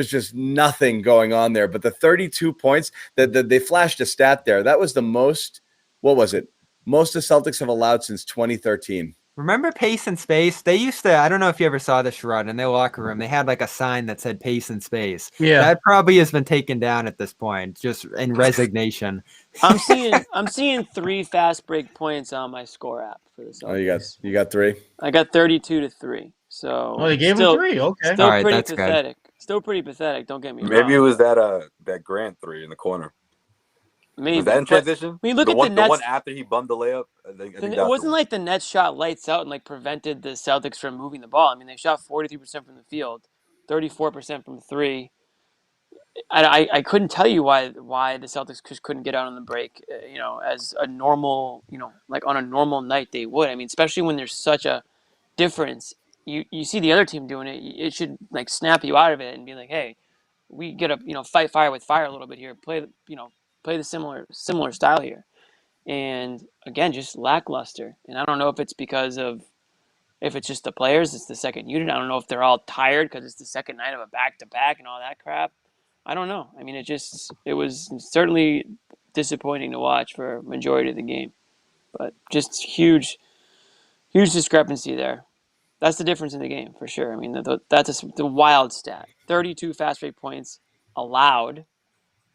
just nothing going on there. But the 32 points that they flashed a stat there. That was the most. What was it? Most the Celtics have allowed since 2013. Remember pace and space? They used to, I don't know if you ever saw this, Sherrod, in their locker room. They had like a sign that said pace and space. Yeah. That probably has been taken down at this point, just in resignation. I'm seeing 3 fast break points on my score app for the Celtics. Oh, you got 3? I got 32-3. So they gave him 3. Okay. Still All right, pretty that's pathetic. Good. Still pretty pathetic. Don't get me wrong. Maybe it was that Grant 3 in the corner. Maybe. Was that in transition? I mean, look the at one, the Nets. The one after he bummed the layup? I think It wasn't like the Nets shot lights out and like prevented the Celtics from moving the ball. I mean, they shot 43% from the field, 34% from 3. I couldn't tell you why the Celtics just couldn't get out on the break, as a normal, like on a normal night they would. I mean, especially when there's such a difference. You see the other team doing it, it should like snap you out of it and be like, hey, we get to fight fire with fire a little bit here. Play the similar style here. And again, just lackluster. And I don't know if it's if it's just the players, it's the second unit. I don't know if they're all tired because it's the second night of a back-to-back and all that crap. I don't know. I mean, it was certainly disappointing to watch for a majority of the game. But just huge discrepancy there. That's the difference in the game for sure. I mean, that's the wild stat. 32 fast break points allowed,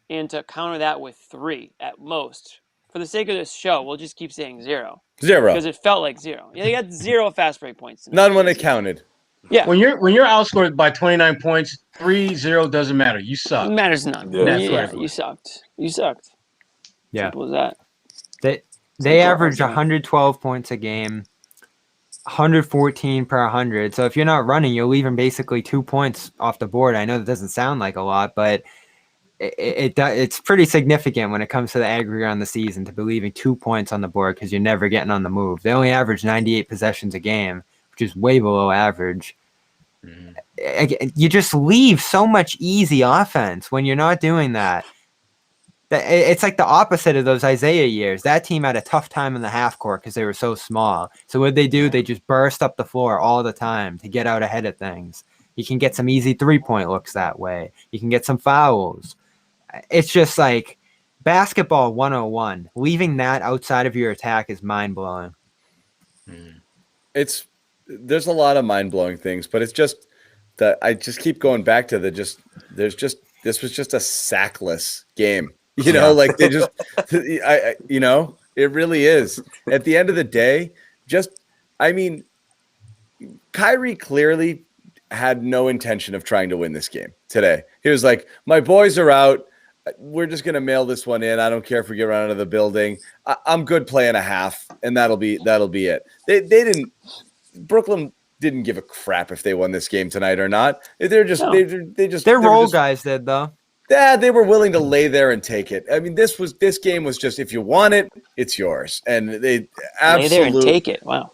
and to counter that with 3 at most. For the sake of this show, we'll just keep saying 0. 0. Because it felt like 0. Yeah, they got 0 fast break points. None when they counted. Yeah. When you're outscored by 29 points, 3-0 doesn't matter. You suck. It matters none. Yeah, you sucked. You sucked. Yeah. Simple as that. They average 112 points a game, 114 per 100. So if you're not running, you're leaving basically 2 points off the board. I know that doesn't sound like a lot, but it's pretty significant when it comes to the aggregate on the season to be leaving 2 points on the board because you're never getting on the move. They only average 98 possessions a game, which is way below average. You just leave so much easy offense when you're not doing that. It's like the opposite of those Isaiah years. That team had a tough time in the half court because they were so small. So what they do, they just burst up the floor all the time to get out ahead of things. You can get some easy 3-point looks that way. You can get some fouls. It's just like basketball 101. Leaving that outside of your attack is mind-blowing. There's a lot of mind-blowing things, but it's just that I just keep going back to this was just a sackless game. You know, like they just, it really is. At the end of the day, Kyrie clearly had no intention of trying to win this game today. He was like, my boys are out. We're just going to mail this one in. I don't care if we get run out of the building. I'm good playing a half, and that'll be it. Brooklyn didn't give a crap if they won this game tonight or not. They're role guys did though. Yeah, they were willing to lay there and take it. I mean, this game was just, if you want it, it's yours. And they absolutely lay there and take it. Wow.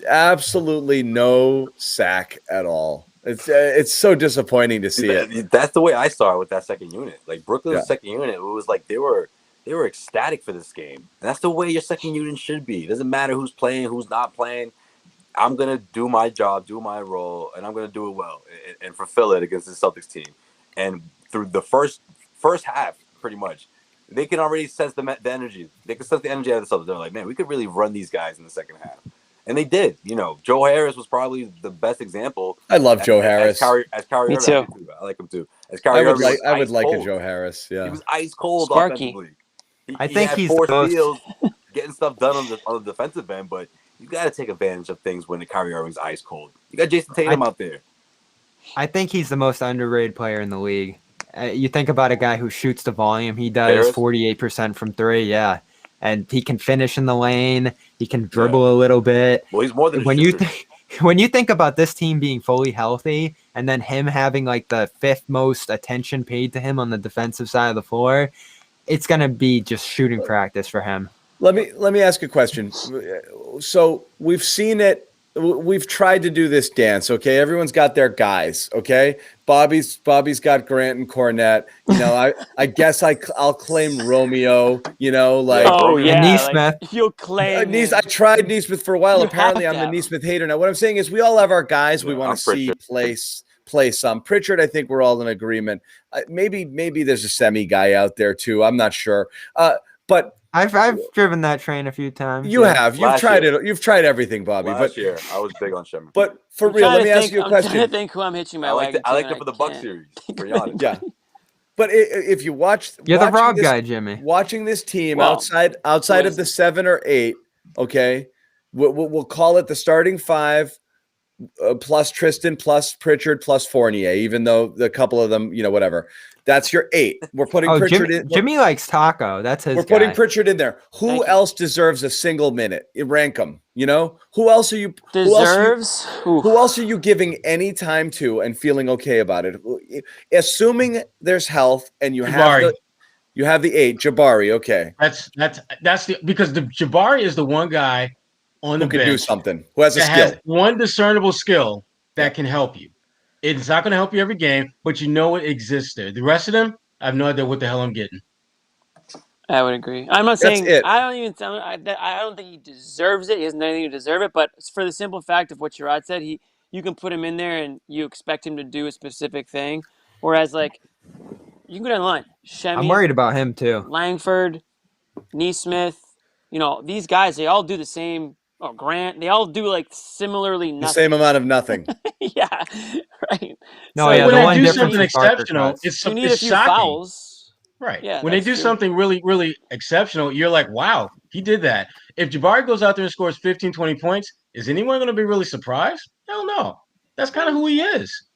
Absolutely no sack at all. It's so disappointing to see it. That's the way I saw it with that second unit. Like Brooklyn's second unit, it was like they were ecstatic for this game. And that's the way your second unit should be. It doesn't matter who's playing, who's not playing. I'm gonna do my job, do my role, and I'm gonna do it well and fulfill it against the Celtics team. And through the first half, pretty much, they can already sense the energy. They can sense the energy out of the Celtics. They're like, man, we could really run these guys in the second half. And they did. You know, Joe Harris was probably the best example. I love Joe Harris. As Kyrie Me Irving, too. I like him too. As Kyrie Irving, I would like a Joe Harris. Yeah, he was ice cold Sparky. offensively. I think had he's 4 the most... steals, getting stuff done on the defensive end, but you got to take advantage of things when the Kyrie Irving's ice cold. You got Jayson Tatum out there. I think he's the most underrated player in the league. You think about a guy who shoots the volume he does, 48% from 3, yeah. And he can finish in the lane. He can dribble a little bit. Well, he's more than when you think about this team being fully healthy and then him having like the 5th most attention paid to him on the defensive side of the floor, it's going to be just shooting practice for him. Let me ask a question. So we've seen it. We've tried to do this dance. Okay, everyone's got their guys. Okay, Bobby's got Grant and Cornette. You know, I guess I'll claim Romeo. You know, like Neesmith. Like, you'll claim I tried Neesmith for a while. Apparently, I'm the him. Neesmith hater now. What I'm saying is, we all have our guys we want to see play some. Pritchard, I think we're all in agreement. Maybe there's a semi guy out there too. I'm not sure. But I've driven that train a few times. You have. You've tried it. You've tried everything, Bobby. Last year, I was big on Shemmer. But for real, let me ask you a question. I'm trying to think who I'm hitching my wagon I like it for the Buck series. For Giannis. Yeah. But if you watch, you're the Rob guy, Jimmy. Watching this team outside of the 7 or 8, okay, we'll call it the starting 5 plus Tristan plus Pritchard plus Fournier, even though a couple of them, whatever. That's your 8. We're putting Pritchard in. Jimmy likes Taco. That's his. We're putting Pritchard in there. Who else deserves a single minute? Rank them. Who else are you deserves? Who else are you giving any time to and feeling okay about it? Assuming there's health and you have the 8, Jabari. Okay, that's because the Jabari is the one guy on the bench who can do something, who has a skill, has one discernible skill that can help you. It's not going to help you every game, but it exists there. The rest of them, I have no idea what the hell I'm getting. I would agree. I'm not saying I don't think he deserves it. He hasn't done anything to deserve it. But for the simple fact of what Sherrod said, you can put him in there and you expect him to do a specific thing. Whereas, like, you can go down the line. Shemi, I'm worried about him too. Langford, Neesmith, these guys, they all do the same. Oh, Grant, they all do like similarly nothing. The same amount of nothing. Yeah, right. No, when they do something exceptional, you need a few fouls. Right. Yeah, when they do something really, really exceptional, you're like, wow, he did that. If Jabari goes out there and scores 15, 20 points, is anyone going to be really surprised? Hell no. That's kind of who he is.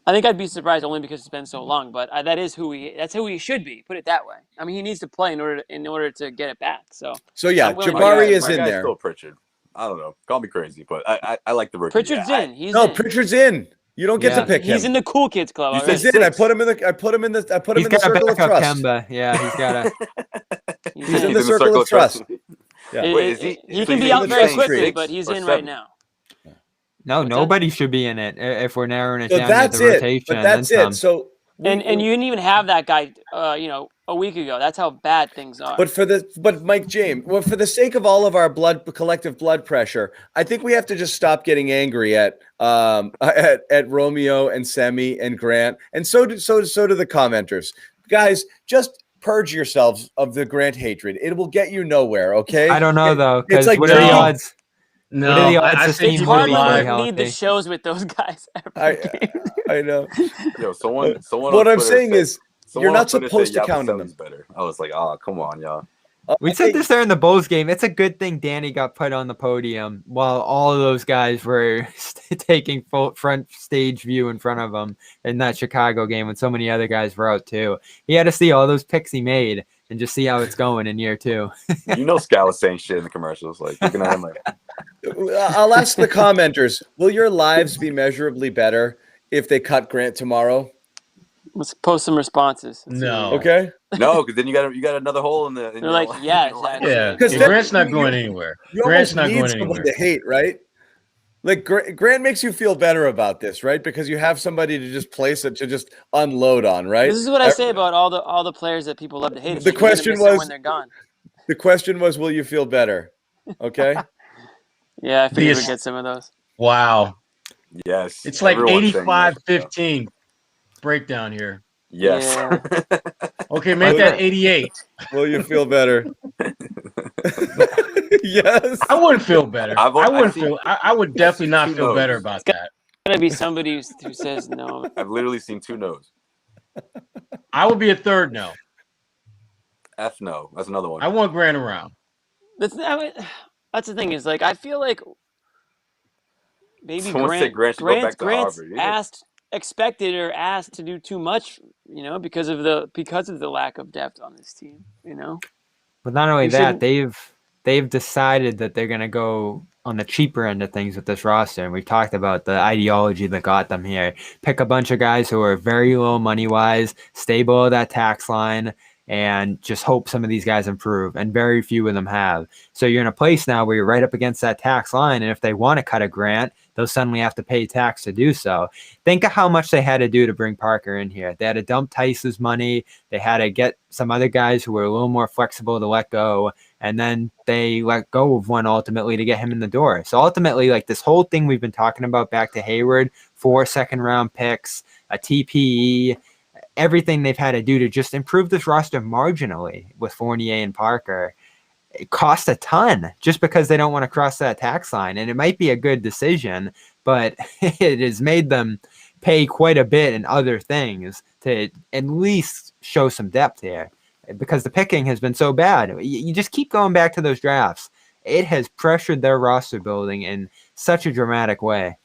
I think I'd be surprised only because it's been so long, but that's who he should be. Put it that way. I mean, he needs to play in order to get it back. So yeah, Jabari is in there. Still Pritchard. I don't know. Call me crazy, but I like the rookie. Pritchard's in. Pritchard's in. You don't get to pick him. He's in the cool kids club. He's in. I put him in the circle of trust. Kemba. Yeah, he's got a. He's in the circle of trust. Yeah. He can be out very quickly, but he's in right now. No, nobody should be in it if we're narrowing it down to the it. rotation. But that's it. So And you didn't even have that guy, a week ago. That's how bad things are. But Mike James, well, for the sake of all of our collective blood pressure, I think we have to just stop getting angry at Romeo and Semi and Grant, and so do the commenters. Guys, just purge yourselves of the Grant hatred. It will get you nowhere. Okay. I don't know though, because It's like what are the odds? No, What are the odds I this think team It's people will hard be fully lie. to healthy? lead the shows with those guys every game. I know. Yo, someone. What on I'm Twitter saying said, is, you're someone on not Twitter supposed said to count on Yabusele's them. better. I was like, oh, come on, y'all. We said this during the Bulls game. It's a good thing Danny got put on the podium while all of those guys were taking full front stage view in front of him in that Chicago game when so many other guys were out too. He had to see all those picks he made and just see how it's going in year 2. You know, Scal was saying shit in the commercials, like looking at him like. I'll ask the commenters, will your lives be measurably better if they cut Grant tomorrow? Let's post some responses. Let's see No. what we got. Okay. No, because then you got another hole in the. They're like, yes, actually. Yeah, Because Grant's not going anywhere. You Grant's almost not need going someone anywhere. to hate, right? Like Grant makes you feel better about this, right? Because you have somebody to just place it to just unload on, right? This is what I say about all the players that people love to hate. It's The like you're gonna question miss them was- when they're gone. The question was, will you feel better? Okay. Yeah, I figured Yes. we'd get some of those. Wow. Yes, It's like everyone's saying yes. 85-15 breakdown here. Yes. Yeah. Okay, make that 88. Will you feel better? Yes. I wouldn't feel better. I've seen- I would definitely not two feel better no's. about that. Gotta be somebody who says no. I've literally seen 2 no's. I would be a third no. F no. That's another one. I want Grant around. That's the thing is, like, I feel like maybe Someone said Grant should go back to Grant's Harvard. Yeah. expected or asked to do too much, because of the lack of depth on this team, But not only We that, shouldn't- they've decided that they're going to go on the cheaper end of things with this roster. And we've talked about the ideology that got them here. Pick a bunch of guys who are very low money-wise, stay below that tax line, and just hope some of these guys improve. And very few of them have. So you're in a place now where you're right up against that tax line. And if they want to cut a Grant, they'll suddenly have to pay tax to do so. Think of how much they had to do to bring Parker in here. They had to dump Tice's money. They had to get some other guys who were a little more flexible to let go. And then they let go of one ultimately to get him in the door. So ultimately, like this whole thing we've been talking about back to Hayward, 4 second-round picks, a TPE, everything they've had to do to just improve this roster marginally with Fournier and Parker, it costs a ton just because they don't want to cross that tax line. And it might be a good decision, but it has made them pay quite a bit in other things to at least show some depth here because the picking has been so bad. You just keep going back to those drafts. It has pressured their roster building in such a dramatic way.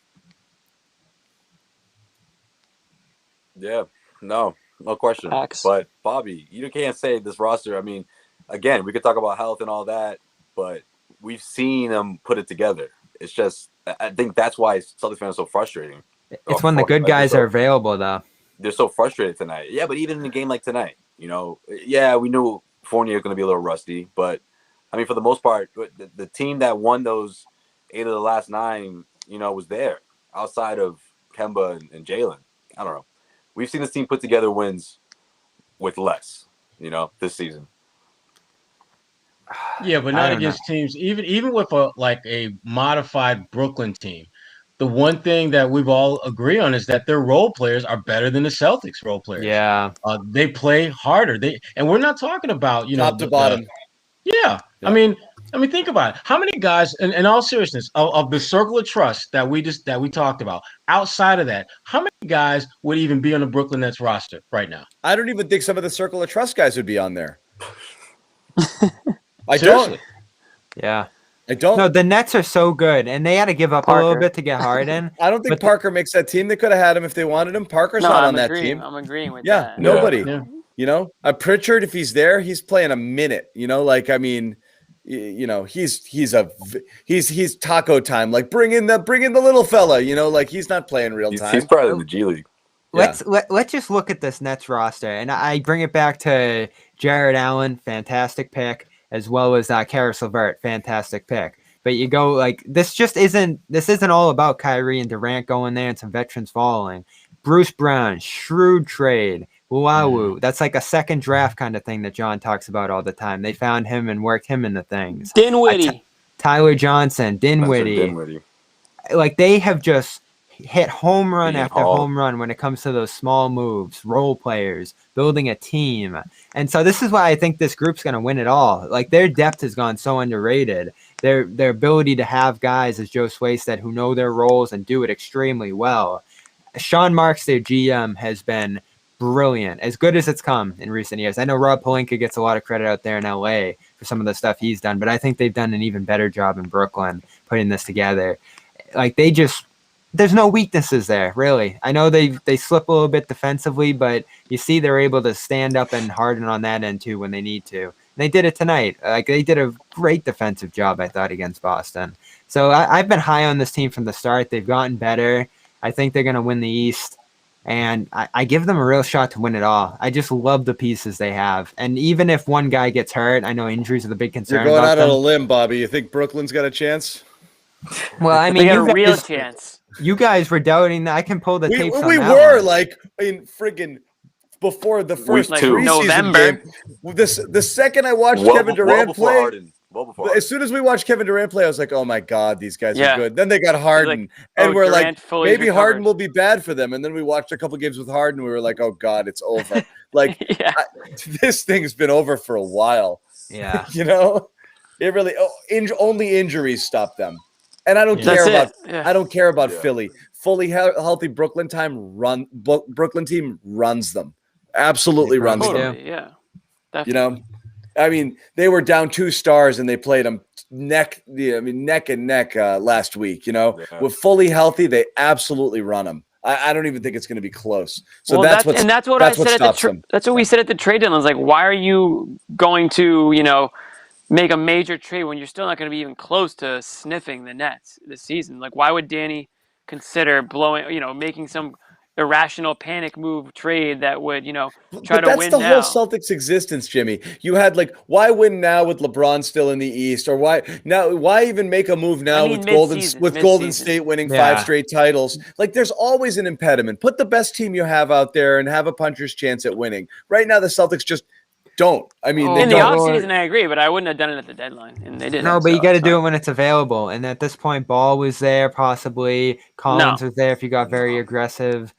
Yeah. No question. Facts. But Bobby, you can't say this roster. I mean, again, we could talk about health and all that, but we've seen them put it together. It's just, I think that's why Celtics fans are so frustrating. It's when the good guys are available, though. They're so frustrated tonight. Yeah, but even in a game like tonight, we knew Fournier was going to be a little rusty, but I mean, for the most part, the team that won those 8 of the last 9, was there outside of Kemba and Jaylen. I don't know. We've seen this team put together wins with less, this season. Yeah, but not against teams. Even with a modified Brooklyn team, the one thing that we've all agree on is that their role players are better than the Celtics role players. Yeah, they play harder. And we're not talking about top to bottom. Yeah. I mean, think about it. How many guys, in all seriousness, of the circle of trust that we talked about, outside of that, how many guys would even be on the Brooklyn Nets roster right now? I don't even think some of the circle of trust guys would be on there. I Seriously? don't. yeah. I don't. No, the Nets are so good, and they had to give up a little bit to get Harden. I don't think Parker makes that team. They could have had him if they wanted him. Parker's not on that team. I'm agreeing with Yeah, that. nobody. Yeah. Pritchard, if he's there, he's playing a minute. He's taco time. Like bring in the little fella. He's not playing real time. He's probably in the G League. Let's just look at this Nets roster, and I bring it back to Jared Allen, fantastic pick, as well as Karis LeVert, fantastic pick. But you go this isn't all about Kyrie and Durant going there and some veterans following. Bruce Brown, shrewd trade. Wow, that's like a second draft kind of thing that John talks about all the time. They found him and worked him into things. Dinwiddie. Tyler Johnson, Dinwiddie. Like they have just hit home run after home run when it comes to those small moves, role players, building a team. And so this is why I think this group's going to win it all. Like their depth has gone so underrated. Their ability to have guys, as Joe Sway said, who know their roles and do it extremely well. Sean Marks, their GM, has been brilliant, as good as it's come in recent years. I know Rob Pelinka gets a lot of credit out there in LA for some of the stuff he's done, but I think they've done an even better job in Brooklyn putting this together. Like there's no weaknesses there, really. I know they slip a little bit defensively, but you see they're able to stand up and harden on that end too when they need to. And they did it tonight. Like they did a great defensive job, I thought, against Boston. So I've been high on this team from the start. They've gotten better. I think they're going to win the East. And I give them a real shot to win it all. I just love the pieces they have. And even if one guy gets hurt, I know injuries are the big concern. You're going out on a limb, Bobby. You think Brooklyn's got a chance? Well, I mean, they got a real chance. You guys were doubting that. I can pull the tapes on we that were one. like in friggin' before the first like preseason November. game. The second I watched Kevin Durant play, Harden. as soon as we watched Kevin Durant play, I was like, "Oh my God, these guys are good." Then they got Harden, like, and we're Durant like, fully "Maybe recovered. Harden will be bad for them." And then we watched a couple games with Harden, we were like, "Oh God, it's over." Like, this thing's been over for a while. Yeah, you know, it really only injuries stop them. And I don't care about I don't care about Philly. Fully healthy Brooklyn team runs them. Absolutely runs them. Yeah. Definitely. You know, I mean, they were down 2 stars and they played them neck and neck last week. You know, with fully healthy, they absolutely run them. I don't even think it's going to be close. So that's what I said that's what we said at the trade deadline. I was like, why are you going to make a major trade when you're still not going to be even close to sniffing the Nets this season? Like, why would Danny consider making some irrational panic move trade that would, try to win now? That's the whole Celtics existence, Jimmy. You had why win now with LeBron still in the East, or why even make a move now with Golden State winning 5 straight titles? Like, there's always an impediment. Put the best team you have out there and have a puncher's chance at winning. Right now, the Celtics just don't. I mean, in the offseason, I agree, but I wouldn't have done it at the deadline, and they didn't. No, but you got to do it when it's available. And at this point, Ball was there, possibly Collins was there if you got very aggressive.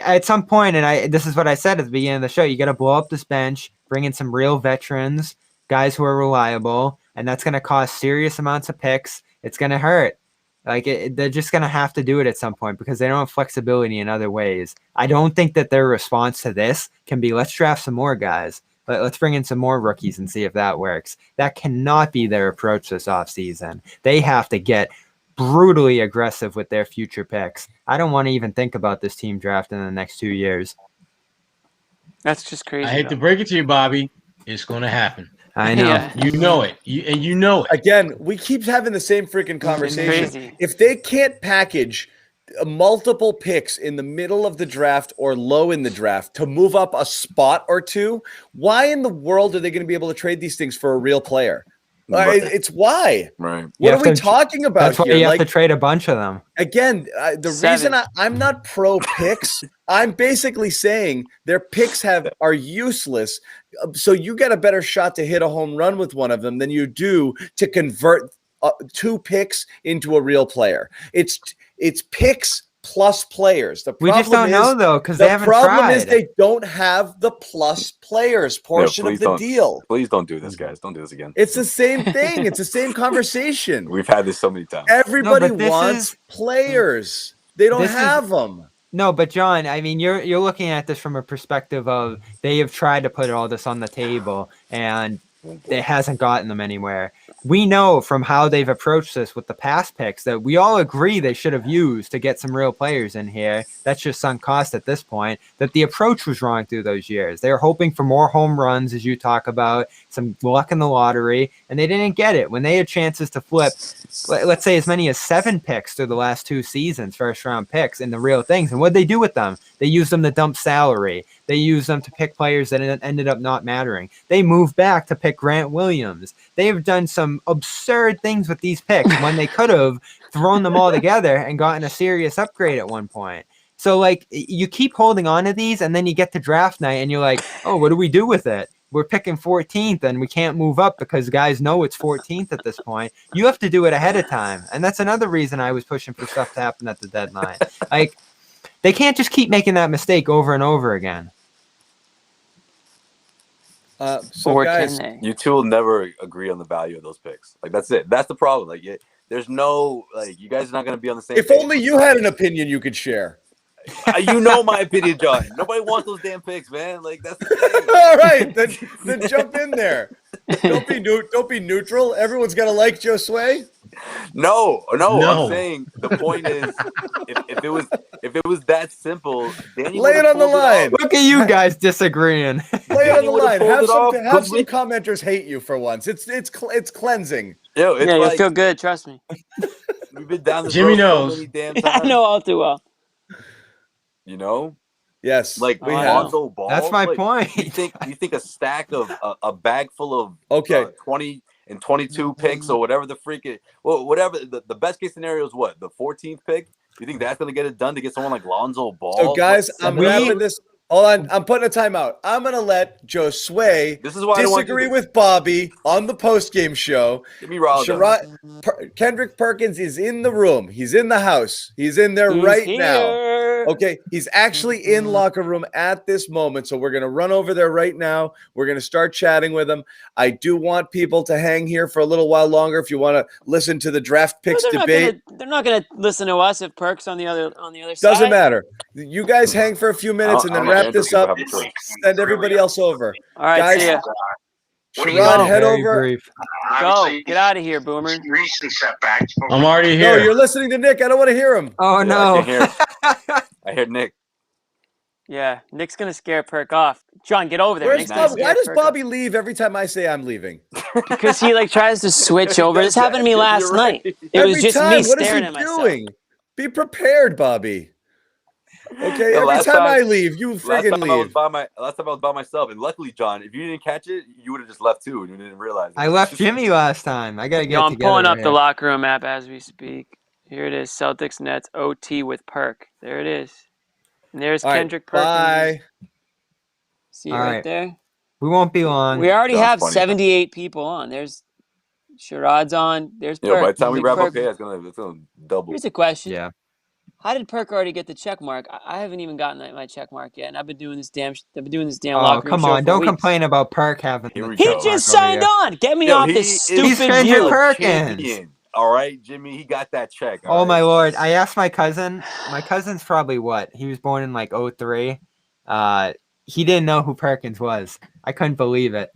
At some point, and this is what I said at the beginning of the show, you got to blow up this bench, bring in some real veterans, guys who are reliable, and that's going to cost serious amounts of picks. It's going to hurt. They're just going to have to do it at some point because they don't have flexibility in other ways. I don't think that their response to this can be, let's draft some more guys. Let's bring in some more rookies and see if that works. That cannot be their approach this offseason. They have to get brutally aggressive with their future picks. I don't want to even think about this team draft in the next 2 years. That's just crazy. I hate to break it to you, Bobby. It's going to happen. I know. Yeah. You know it. You know it. Again, we keep having the same freaking conversation. If they can't package multiple picks in the middle of the draft or low in the draft to move up a spot or two, why in the world are they going to be able to trade these things for a real player? It's why. Right. What are we talking about that's here? Why you have to trade a bunch of them. Again, the reason I'm not pro picks, I'm basically saying their picks are useless. So you get a better shot to hit a home run with one of them than you do to convert 2 picks into a real player. It's picks plus players. We just don't know though because they haven't tried. The problem is they don't have the plus players portion of the deal. Please don't do this, guys. Don't do this again. It's the same thing. It's the same conversation. We've had this so many times. Everybody wants players. They don't have them. No, but John, I mean, you're looking at this from a perspective of they have tried to put all this on the table and it hasn't gotten them anywhere. We know from how they've approached this with the past picks that we all agree they should have used to get some real players in here. That's just sunk cost at this point, that the approach was wrong through those years. They were hoping for more home runs, as you talk about, some luck in the lottery, and they didn't get it. When they had chances to flip, let's say as many as 7 picks through the last 2 seasons, first-round picks, in the real things. And what'd they do with them? They used them to dump salary. They used them to pick players that ended up not mattering. They moved back to pick Grant Williams. They have done some absurd things with these picks when they could have thrown them all together and gotten a serious upgrade at one point. So like you keep holding on to these, and then you get to draft night, and you're like, oh, what do we do with it? We're picking 14th, and we can't move up because guys know it's 14th at this point. You have to do it ahead of time, and that's another reason I was pushing for stuff to happen at the deadline. Like they can't just keep making that mistake over and over again. So Or guys, can they? You two will never agree on the value of those picks. Like that's it. That's the problem. Like there's no like you guys are not going to be on the same. if page. only you had an opinion you could share. You know my opinion, John. Nobody wants those damn picks, man. Like that's the thing. All right, then jump in there. Don't be neutral. Everyone's got to like Josue. No. No. I'm saying the point is, if it was that simple, Danny Lay it would've on the pulled line. off. Look at you guys disagreeing. Lay it on the would've line. pulled Have it some off commenters hate you for once. It's cleansing. Yo, it's Yeah, you'll like feel good. Trust me. we've been down this Jimmy road knows. so many damn I times. know all too well. You know, Yes, like we I have. know. Lonzo Ball. That's my like, point. You think a stack of a bag full of Okay. 20 and 22 picks or whatever the freak it, well, whatever the best case scenario is what the 14th pick. You think that's gonna get it done to get someone like Lonzo Ball? So guys, What, I'm we- wrapping this. Hold on, I'm putting a timeout. I'm gonna let Josue This is why I don't want to disagree do this. with Bobby on the post-game show. Get me riled up. Kendrick Perkins is in the room. He's in the house. He's in there He's right here. now. Okay, he's actually in locker room at this moment. So we're going to run over there right now. We're going to start chatting with him. I do want people to hang here for a little while longer if you want to listen to the draft picks debate. They're not gonna listen to us if Perk's on the other side. Doesn't matter. You guys hang for a few minutes and then wrap this up. Send everybody else over. All right, Guys, see ya. Sherrod, head Very over. brief. Go. Get out of here, Boomer. Recent setbacks. but I'm already No, here. you're listening to Nick. I don't want to hear him. Oh Yeah, no. I can hear. I hear Nick. Yeah, Nick's gonna scare Perk off. John, get over there. Where's Nick's gonna Bob? scare Why does Perk off. Bobby leave every time I say I'm leaving? Because he like tries to switch over. This happened to me last You're right. night. It Every was just time. me What is staring he at myself. doing? Be prepared, Bobby. Okay, The every last time I time- leave, you Last friggin' time I was leave. by myself, and luckily, John, if you didn't catch it, you would have just left too, and you didn't realize it. I left Jimmy last time. I gotta get No, I'm together. pulling up here. the locker room app as we speak. Here it is, Celtics Nets OT with Perk. There it is. And there's All right, Kendrick Perkins. bye. See it All right right. there. We won't be long. We already Sounds have funny. 78 people on. There's Sherrod's on. There's You know, by Perk. the time we Big wrap Perk. up here, it's gonna double. Here's a question. Yeah. How did Perk already get the check mark? I haven't even gotten my check mark yet, and I've been doing this damn Oh, locker room come show on. for Don't weeks. complain about Perk having Here the we He go. check just mark over signed here. on. Get me Yo, off he this is stupid He's Kendrick view. Perkins. Champion. All right, Jimmy, he got that check. Oh all my right? lord. I asked my cousin. My cousin's probably what? He was born in like 03. He didn't know who Perkins was. I couldn't believe it.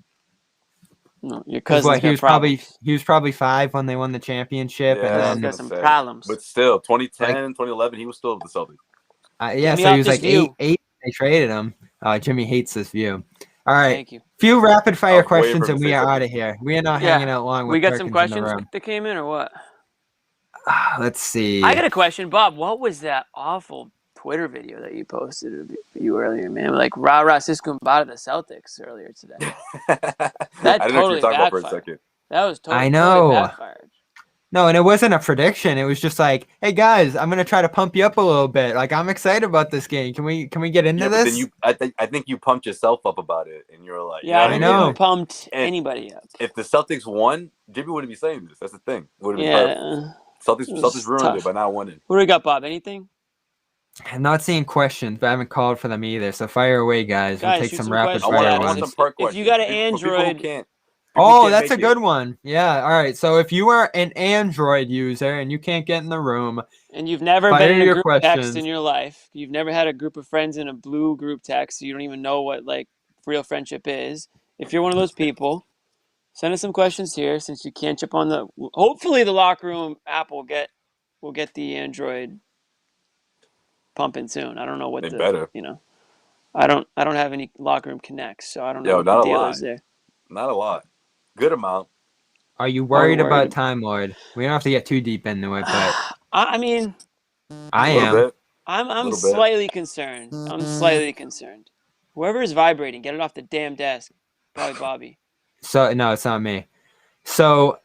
No, your 'Cause cousin's what, got problems. he was probably 5 when they won the championship. Yeah, Cousin's And got then some say. problems. But still, 2010, 2011, he was still with the Celtics. yeah, me so off he was this like view. 8. They traded him. Jimmy hates this view. All right. Thank you. Few rapid I fire was waiting questions for him and to we say are something. out of here. We are not Yeah. hanging out long with We got some Perkins in the questions room. that came in or what? Let's see. I got a question, Bob. What was that awful Twitter video that you posted of you earlier, man? Like rah rah Cisco Mbata the Celtics earlier today. I didn't know what you totally were talking about for a backfired. second. That was totally, I know. totally backfired. No, and it wasn't a prediction. It was just like, hey guys, I'm gonna try to pump you up a little bit. Like I'm excited about this game. Can we get into Yeah, but this? then I think you pumped yourself up about it, and you were like, Yeah, you I know don't what know. think we pumped And- anybody up. If the Celtics won, Jimmy wouldn't be saying this. That's the thing. It would have been Yeah. perfect. It was Celtics ruined tough. it by not winning. What do we got, Bob? Anything? I'm not seeing questions, but I haven't called for them either. So fire away, guys. We'll Guys, take shoot some some rapid questions. I fire want ones. some perk If you questions. got an For people who Android- can't- Oh, can't that's a make it. good one. Yeah. All right. So if you are an Android user and you can't get in the room, And you've never Fire been in a your group text questions. in your life. You've never had a group of friends in a blue group text. So you don't even know what like real friendship is. If you're one of those people, send us some questions here since you can't jump on the. Hopefully, the locker room app will get the Android pumping soon. I don't know what They the better. I don't have any locker room connects, so I don't know Yo, what not the a deal lot. is there. Not a lot. Good amount. are you worried worried. about Time Lord? We don't have to get too deep into it, but I mean, I A little am. bit. I'm Little bit. slightly concerned. I'm slightly concerned. Whoever is vibrating, get it off the damn desk. Probably Bobby. So no, it's not me. So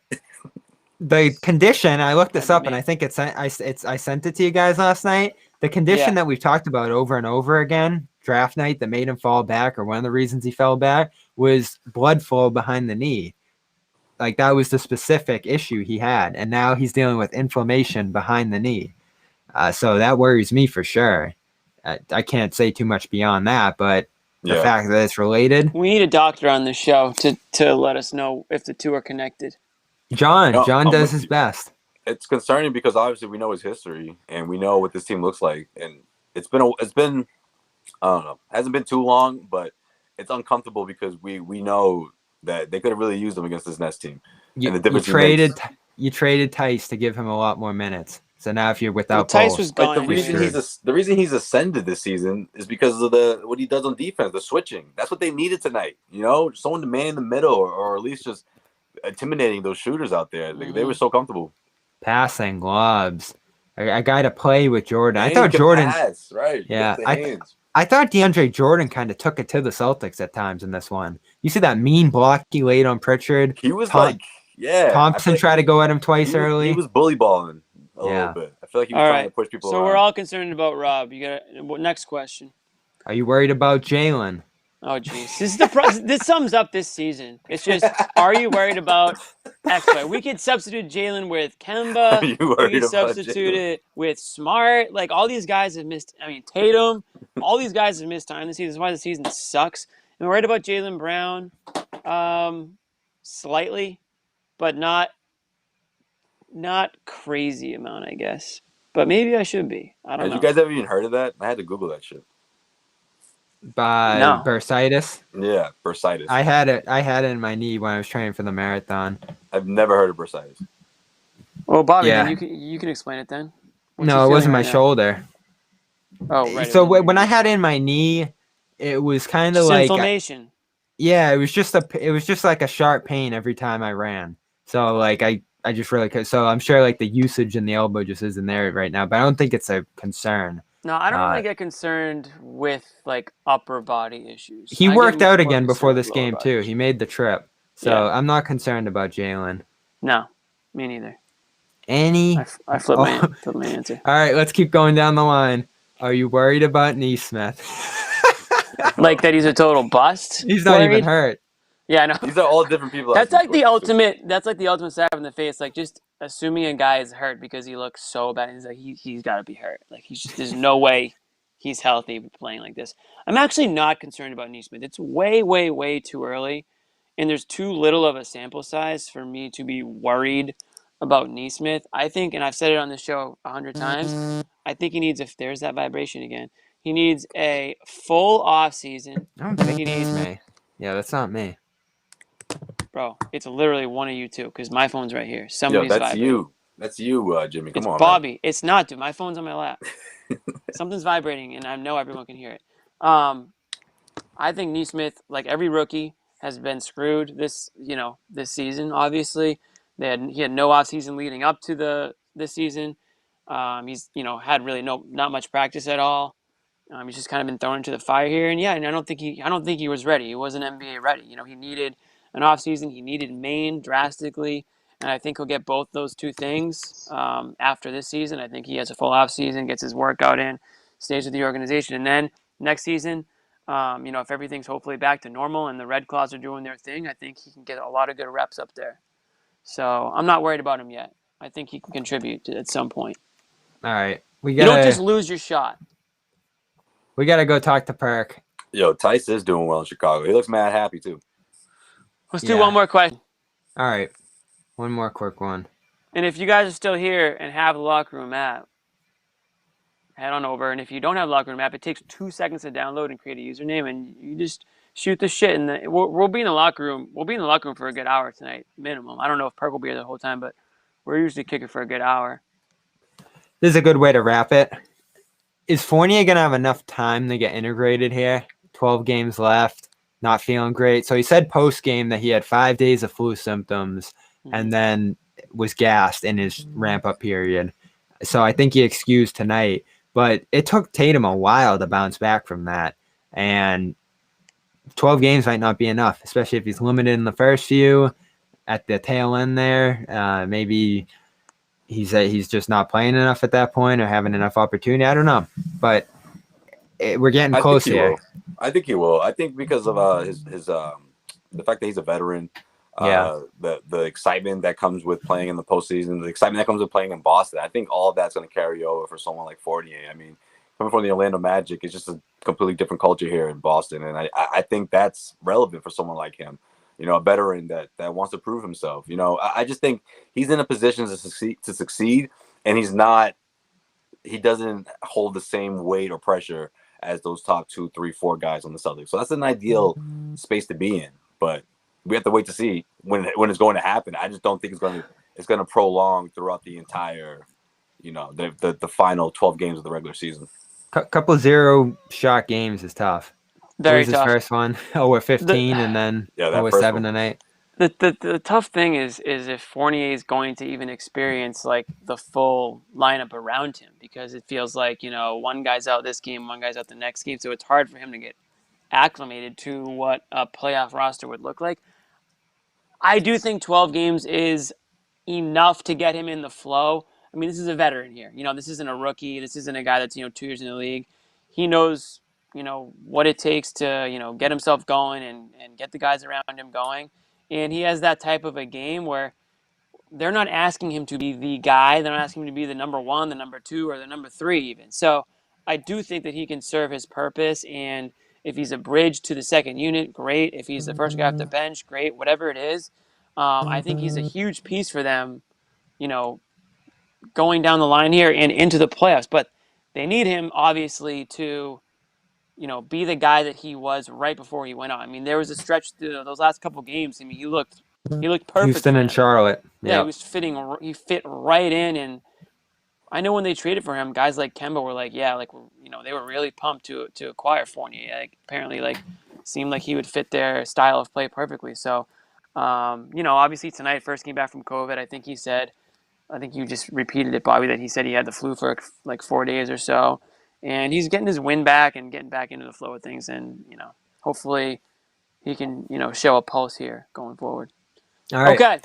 the condition, I looked this Might be up and me. I think I sent it to you guys last night. The condition Yeah. that we've talked about over and over again, draft night, that made him fall back, or one of the reasons he fell back, was blood flow behind the knee. Like, that was the specific issue he had, and now he's dealing with inflammation behind the knee. So that worries me for sure. I can't say too much beyond that, but the fact that it's related. We need a doctor on the show to let us know if the two are connected. John No, does his best. It's concerning because obviously we know his history and we know what this team looks like, and it's been I don't know, hasn't been too long, but it's uncomfortable because we know that they could have really used him against this Nets team. And the difference you traded Tice to give him a lot more minutes. So now if you're without Tice both, was gone. the reason he's ascended this season is because of what he does on defense, the switching. That's what they needed tonight. You know, someone to man in the middle, or at least just intimidating those shooters out there. They were so comfortable. Passing, lobs, a guy to play with Jordan. And I thought Jordan, pass, right? Yeah, I thought DeAndre Jordan kind of took it to the Celtics at times in this one. You see that mean block he laid on Pritchard? He was Thompson tried to go at him twice early. He was bully balling a little bit. I feel like he was trying to push people around. We're all concerned about Rob. You got next question. Are you worried about Jaylen? Oh, jeez. This sums up this season. It's just, are you worried about X, Y? We could substitute Jaylen with Kemba. We could substitute it with Smart. Like, all these guys have missed. I mean, Tatum. All these guys have missed time this season. That's why the season sucks. I'm worried about Jaylen Brown. Slightly, but not crazy amount, I guess. But maybe I should be. I don't know. Have you guys ever even heard of that? I had to Google that shit. Bursitis? Yeah, bursitis. I had it in my knee when I was training for the marathon. I've never heard of bursitis. Well, Bobby, then you can explain it then. No, it wasn't my shoulder. Oh, right. So when I had it in my knee, it was kind of like inflammation. Yeah, it was just like a sharp pain every time I ran. So like I just really could. So I'm sure like the usage in the elbow just isn't there right now, but I don't think it's a concern. No, I don't really get concerned with like upper body issues. He worked out again before this game too. He made the trip. So I'm not concerned about Jaylen. No, me neither. I flipped my answer. All right, let's keep going down the line. Are you worried about Nesmith? Like that he's a total bust? He's not even hurt. Yeah, I know. These are all different people. That's like the ultimate. That's like the ultimate slap in the face. Like just assuming a guy is hurt because he looks so bad. He's like he's got to be hurt. Like there's no way he's healthy playing like this. I'm actually not concerned about Nesmith. It's way, way, way too early, and there's too little of a sample size for me to be worried about Nesmith. I think, and I've said it on the show 100 times. I think he needs there's that vibration again. He needs a full off season. I don't think he needs me. Yeah, that's not me. Bro, it's literally one of you two because my phone's right here. Somebody's vibrating. That's you, Jimmy. Come on, Bobby. Man. It's not, dude. My phone's on my lap. Something's vibrating, and I know everyone can hear it. I think Nesmith, like every rookie, has been screwed this season. Obviously, he had no off season leading up to this season. He's had really not much practice at all. He's just kind of been thrown into the fire here, and I don't think he was ready. He wasn't NBA ready. He needed an offseason. He needed Maine drastically, and I think he'll get both those two things after this season. I think he has a full offseason, gets his workout in, stays with the organization, and then next season, if everything's hopefully back to normal and the Red Claws are doing their thing, I think he can get a lot of good reps up there. So I'm not worried about him yet. I think he can contribute at some point. All right, you don't just lose your shot. We gotta go talk to Perk. Yo, Tice is doing well in Chicago. He looks mad happy too. Let's do one more question. All right, one more quick one. And if you guys are still here and have the locker room app, head on over. And if you don't have the locker room app, it takes 2 seconds to download and create a username, and you just shoot the shit. And we'll be in the locker room. We'll be in the locker room for a good hour tonight, minimum. I don't know if Perk will be here the whole time, but we're usually kicking for a good hour. This is a good way to wrap it. Is Fournier going to have enough time to get integrated here? 12 games left, not feeling great. So he said post-game that he had 5 days of flu symptoms and then was gassed in his ramp-up period. So I think he excused tonight. But it took Tatum a while to bounce back from that. And 12 games might not be enough, especially if he's limited in the first few. At the tail end there, maybe he's just not playing enough at that point or having enough opportunity. I don't know, but we're getting close here. I think he will. I think because of his the fact that he's a veteran, the excitement that comes with playing in the postseason, the excitement that comes with playing in Boston. I think all of that's going to carry over for someone like Fournier. I mean, coming from the Orlando Magic, it's just a completely different culture here in Boston, and I think that's relevant for someone like him. You know, a veteran that wants to prove himself. You know, I just think he's in a position to succeed, and he doesn't hold the same weight or pressure as those top 2, 3, 4 guys on the Celtics. So that's an ideal space to be in. But we have to wait to see when it's going to happen. I just don't think it's going to prolong throughout the entire, you know, the final 12 games of the regular season. Couple 0-shot games is tough. Very tough. His first one, 0-15, and then 0-7 and 8. The tough thing is if Fournier is going to even experience like the full lineup around him, because it feels like, you know, one guy's out this game, one guy's out the next game, so it's hard for him to get acclimated to what a playoff roster would look like. I do think 12 games is enough to get him in the flow. I mean, this is a veteran here. You know, this isn't a rookie. This isn't a guy that's, you know, 2 years in the league. He knows, you know, what it takes to, you know, get himself going and get the guys around him going. And he has that type of a game where they're not asking him to be the guy. They're not asking him to be the number 1, the number 2, or the number 3 even. So I do think that he can serve his purpose. And if he's a bridge to the second unit, great. If he's the first guy off the bench, great. Whatever it is, I think he's a huge piece for them, you know, going down the line here and into the playoffs. But they need him, obviously, to, you know, be the guy that he was right before he went on. I mean, there was a stretch through those last couple games. I mean, he looked perfect. Houston and Charlotte. Yeah, he fit right in. And I know when they traded for him, guys like Kemba were like, yeah, like, you know, they were really pumped to acquire Fournier. Like, apparently, like, seemed like he would fit their style of play perfectly. So, you know, obviously tonight, first came back from COVID. I think you just repeated it, Bobby, that he said he had the flu for like 4 days or so. And he's getting his wind back and getting back into the flow of things. And, you know, hopefully he can, you know, show a pulse here going forward. All right. Okay.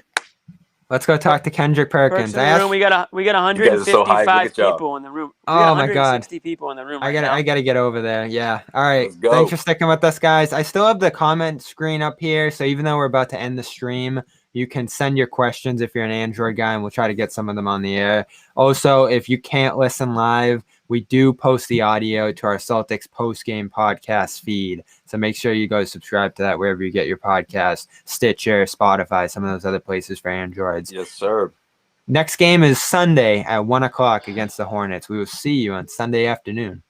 Let's go talk to Kendrick Perkins. We got 155 people in the room. Oh my God! 160 people in the room. I gotta get over there. Yeah. All right. Thanks for sticking with us, guys. I still have the comment screen up here, so even though we're about to end the stream, you can send your questions if you're an Android guy, and we'll try to get some of them on the air. Also, if you can't listen live, we do post the audio to our Celtics post-game podcast feed. So make sure you go subscribe to that wherever you get your podcast, Stitcher, Spotify, some of those other places for Androids. Yes, sir. Next game is Sunday at 1 o'clock against the Hornets. We will see you on Sunday afternoon.